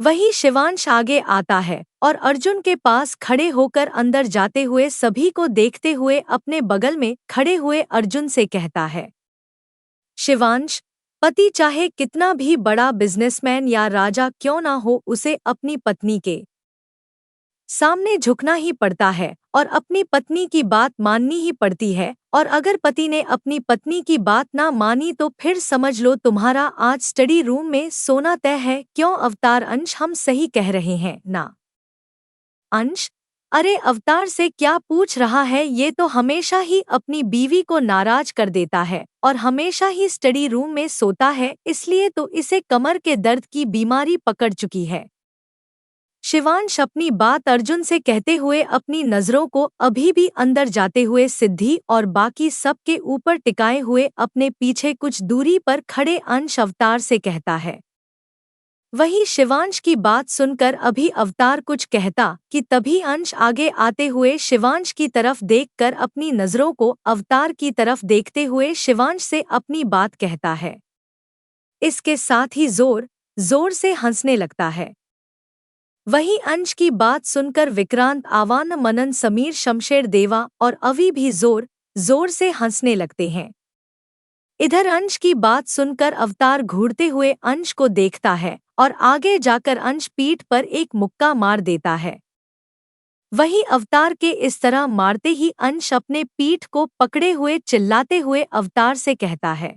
वही शिवांश आगे आता है और अर्जुन के पास खड़े होकर अंदर जाते हुए सभी को देखते हुए अपने बगल में खड़े हुए अर्जुन से कहता है, शिवांश, पति चाहे कितना भी बड़ा बिजनेसमैन या राजा क्यों ना हो, उसे अपनी पत्नी के सामने झुकना ही पड़ता है और अपनी पत्नी की बात माननी ही पड़ती है। और अगर पति ने अपनी पत्नी की बात ना मानी तो फिर समझ लो तुम्हारा आज स्टडी रूम में सोना तय है। क्यों अवतार? अंश, हम सही कह रहे हैं ना? अंश, अरे अवतार से क्या पूछ रहा है, ये तो हमेशा ही अपनी बीवी को नाराज कर देता है और हमेशा ही स्टडी रूम में सोता है, इसलिए तो इसे कमर के दर्द की बीमारी पकड़ चुकी है। शिवांश अपनी बात अर्जुन से कहते हुए अपनी नजरों को अभी भी अंदर जाते हुए सिद्धि और बाकी सब के ऊपर टिकाए हुए अपने पीछे कुछ दूरी पर खड़े अंश अवतार से कहता है। वही शिवांश की बात सुनकर अभी अवतार कुछ कहता कि तभी अंश आगे आते हुए शिवांश की तरफ देखकर अपनी नजरों को अवतार की तरफ देखते हुए शिवांश से अपनी बात कहता है। इसके साथ ही जोर जोर से हंसने लगता है। वही अंश की बात सुनकर विक्रांत, आवान, मनन, समीर, शमशेर, देवा और अवी भी जोर जोर से हंसने लगते हैं। इधर अंश की बात सुनकर अवतार घूरते हुए अंश को देखता है और आगे जाकर अंश पीठ पर एक मुक्का मार देता है। वही अवतार के इस तरह मारते ही अंश अपने पीठ को पकड़े हुए चिल्लाते हुए अवतार से कहता है,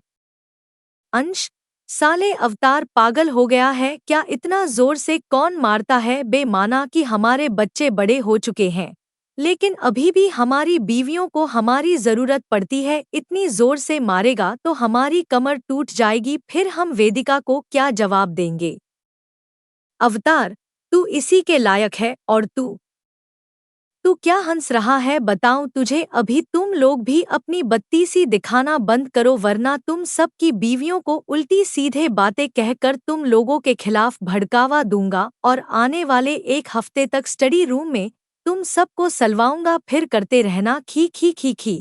अंश, साले अवतार पागल हो गया है क्या? इतना जोर से कौन मारता है? बेमाना कि हमारे बच्चे बड़े हो चुके हैं लेकिन अभी भी हमारी बीवियों को हमारी जरूरत पड़ती है। इतनी जोर से मारेगा तो हमारी कमर टूट जाएगी, फिर हम वेदिका को क्या जवाब देंगे? अवतार, तू इसी के लायक है। और तू क्या हंस रहा है? बताऊं तुझे, अभी तुम लोग भी अपनी बत्तीसी दिखाना बंद करो वरना तुम सब की बीवियों को उल्टी सीधे बातें कहकर तुम लोगों के खिलाफ भड़कावा दूंगा और आने वाले एक हफ्ते तक स्टडी रूम में तुम सबको सलवाऊंगा, फिर करते रहना खी खी खी खी।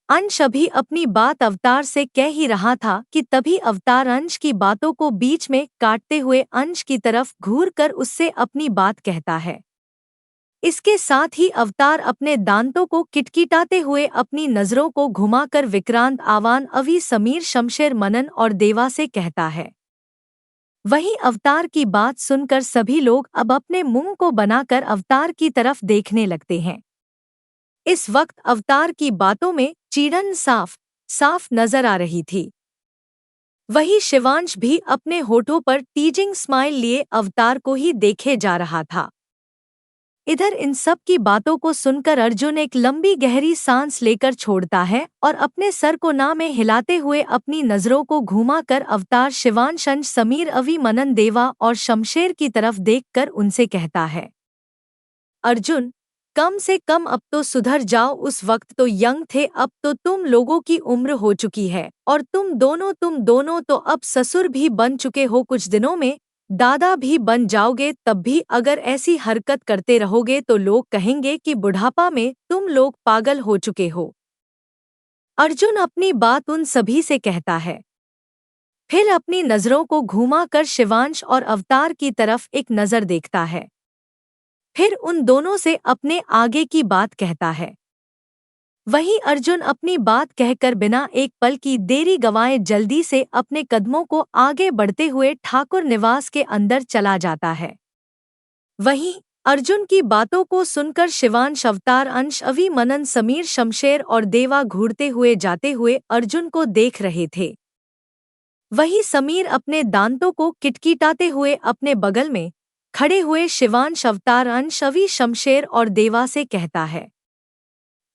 अंश अभी अपनी बात अवतार से कह ही रहा था कि तभी अवतार अंश की बातों को बीच में काटते हुए अंश की तरफ घूर कर उससे अपनी बात कहता है। इसके साथ ही अवतार अपने दांतों को किटकिटाते हुए अपनी नजरों को घुमाकर विक्रांत, आवान, अवी, समीर, शमशेर, मनन और देवा से कहता है। वहीं अवतार की बात सुनकर सभी लोग अब अपने मुंह को बनाकर अवतार की तरफ देखने लगते हैं। इस वक्त अवतार की बातों में चिढ़न साफ साफ नजर आ रही थी। वही शिवांश भी अपने होठों पर टीजिंग स्माइल लिए अवतार को ही देखे जा रहा था। इधर इन सब की बातों को सुनकर अर्जुन एक लंबी गहरी सांस लेकर छोड़ता है और अपने सर को ना में हिलाते हुए अपनी नजरों को घुमाकर अवतार, शिवांश, अंश, समीर, अवी, मनन, देवा और शमशेर की तरफ देखकर उनसे कहता है, अर्जुन, कम से कम अब तो सुधर जाओ। उस वक्त तो यंग थे, अब तो तुम लोगों की उम्र हो चुकी है और तुम दोनों तो अब ससुर भी बन चुके हो, कुछ दिनों में दादा भी बन जाओगे। तब भी अगर ऐसी हरकत करते रहोगे तो लोग कहेंगे कि बुढ़ापा में तुम लोग पागल हो चुके हो। अर्जुन अपनी बात उन सभी से कहता है, फिर अपनी नजरों को घुमाकर शिवांश और अवतार की तरफ एक नजर देखता है, फिर उन दोनों से अपने आगे की बात कहता है। वहीं अर्जुन अपनी बात कहकर बिना एक पल की देरी गंवाए जल्दी से अपने कदमों को आगे बढ़ते हुए ठाकुर निवास के अंदर चला जाता है। वहीं अर्जुन की बातों को सुनकर शिवांश, अवतार, अंश, अवी, मनन, समीर, शमशेर और देवा घूरते हुए जाते हुए अर्जुन को देख रहे थे। वहीं समीर अपने दांतों को किटकिटाते हुए अपने बगल में खड़े हुए शिवांश, अवतार, अंश, अवी, शमशेर और देवा से कहता है,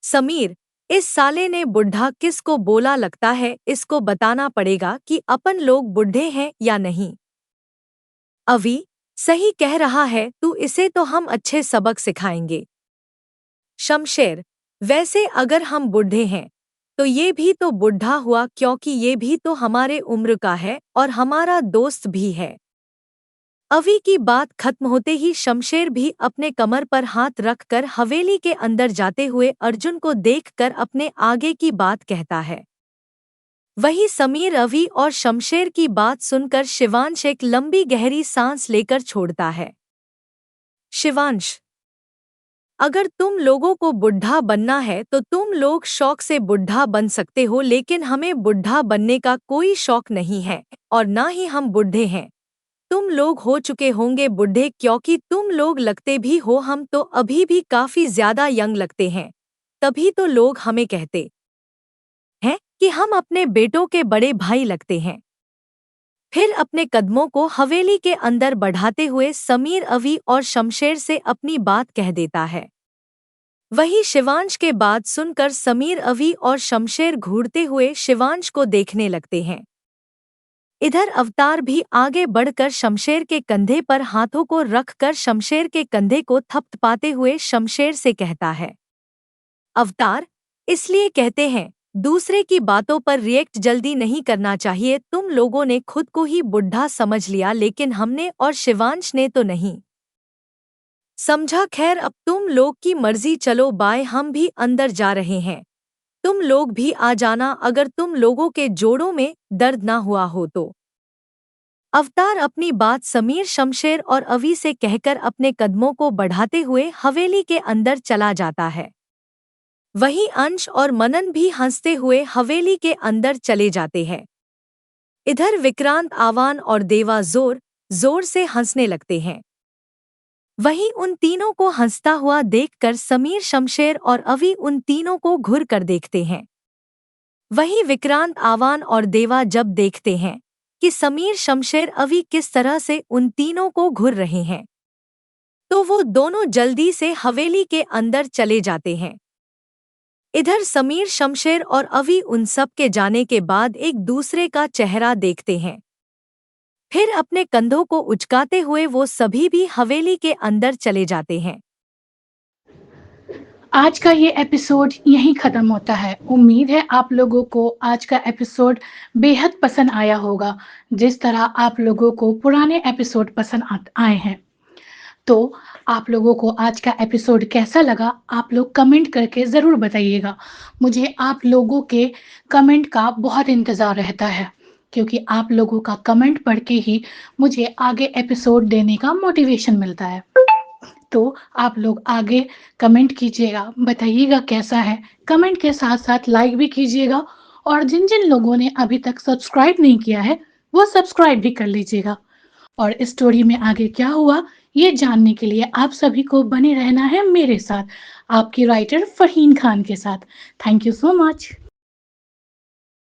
समीर, इस साले ने बुढ़ा किसको बोला? लगता है इसको बताना पड़ेगा कि अपन लोग बुढ़े हैं या नहीं। अवी, सही कह रहा है तू, इसे तो हम अच्छे सबक सिखाएंगे। शमशेर, वैसे अगर हम बुढ़े हैं तो ये भी तो बुढ़ा हुआ, क्योंकि ये भी तो हमारे उम्र का है और हमारा दोस्त भी है। अवी की बात खत्म होते ही शमशेर भी अपने कमर पर हाथ रखकर हवेली के अंदर जाते हुए अर्जुन को देखकर अपने आगे की बात कहता है। वही समीर, रवि और शमशेर की बात सुनकर शिवांश एक लंबी गहरी सांस लेकर छोड़ता है। शिवांश, अगर तुम लोगों को बुढ़ा बनना है तो तुम लोग शौक से बुढ़ा बन सकते हो, लेकिन हमें बुढ़ा बनने का कोई शौक नहीं है और ना ही हम बुढ़े हैं। तुम लोग हो चुके होंगे बुढ़े, क्योंकि तुम लोग लगते भी हो, हम तो अभी भी काफी ज्यादा यंग लगते हैं। तभी तो लोग हमें कहते हैं कि हम अपने बेटों के बड़े भाई लगते हैं। फिर अपने कदमों को हवेली के अंदर बढ़ाते हुए समीर अवी और शमशेर से अपनी बात कह देता है। वही शिवांश के बात सुनकर समीर, अवी और शमशेर घूरते हुए शिवांश को देखने लगते हैं। इधर अवतार भी आगे बढ़कर शमशेर के कंधे पर हाथों को रखकर शमशेर के कंधे को थपथपाते हुए शमशेर से कहता है, अवतार, इसलिए कहते हैं दूसरे की बातों पर रिएक्ट जल्दी नहीं करना चाहिए। तुम लोगों ने खुद को ही बुढ़ा समझ लिया, लेकिन हमने और शिवांश ने तो नहीं समझा। खैर, अब तुम लोग की मर्जी, चलो बाय, हम भी अंदर जा रहे हैं। तुम लोग भी आ जाना अगर तुम लोगों के जोड़ों में दर्द ना हुआ हो तो। अवतार अपनी बात समीर, शमशेर और अवी से कहकर अपने कदमों को बढ़ाते हुए हवेली के अंदर चला जाता है। वहीं अंश और मनन भी हंसते हुए हवेली के अंदर चले जाते हैं। इधर विक्रांत, आवान और देवा जोर जोर से हंसने लगते हैं। वहीं उन तीनों को हंसता हुआ देखकर समीर, शमशेर और अवी उन तीनों को घूर कर देखते हैं। वहीं विक्रांत, आवान और देवा जब देखते हैं कि समीर, शमशेर, अवी किस तरह से उन तीनों को घूर रहे हैं, तो वो दोनों जल्दी से हवेली के अंदर चले जाते हैं। इधर समीर, शमशेर और अवी उन सब के जाने के बाद एक दूसरे का चेहरा देखते हैं। फिर अपने कंधों को उचकाते हुए वो सभी भी हवेली के अंदर चले जाते हैं। आज का ये एपिसोड यहीं ख़त्म होता है। उम्मीद है आप लोगों को आज का एपिसोड बेहद पसंद आया होगा, जिस तरह आप लोगों को पुराने एपिसोड पसंद आए हैं। तो आप लोगों को आज का एपिसोड कैसा लगा, आप लोग कमेंट करके ज़रूर बताइएगा। मुझे आप लोगों के कमेंट का बहुत इंतज़ार रहता है, क्योंकि आप लोगों का कमेंट पढ़ के ही मुझे आगे एपिसोड देने का मोटिवेशन मिलता है। तो आप लोग आगे कमेंट कीजिएगा, बताइएगा कैसा है। कमेंट के साथ-साथ लाइक भी कीजिएगा और जिन-जिन लोगों ने अभी तक सब्सक्राइब नहीं किया है, वो सब्सक्राइब भी कर लीजिएगा। और स्टोरी में आगे क्या हुआ, ये जानने के लिए आप सभी को बने रहना है मेरे साथ, आपकी राइटर फरहीन खान के साथ। Thank you so much.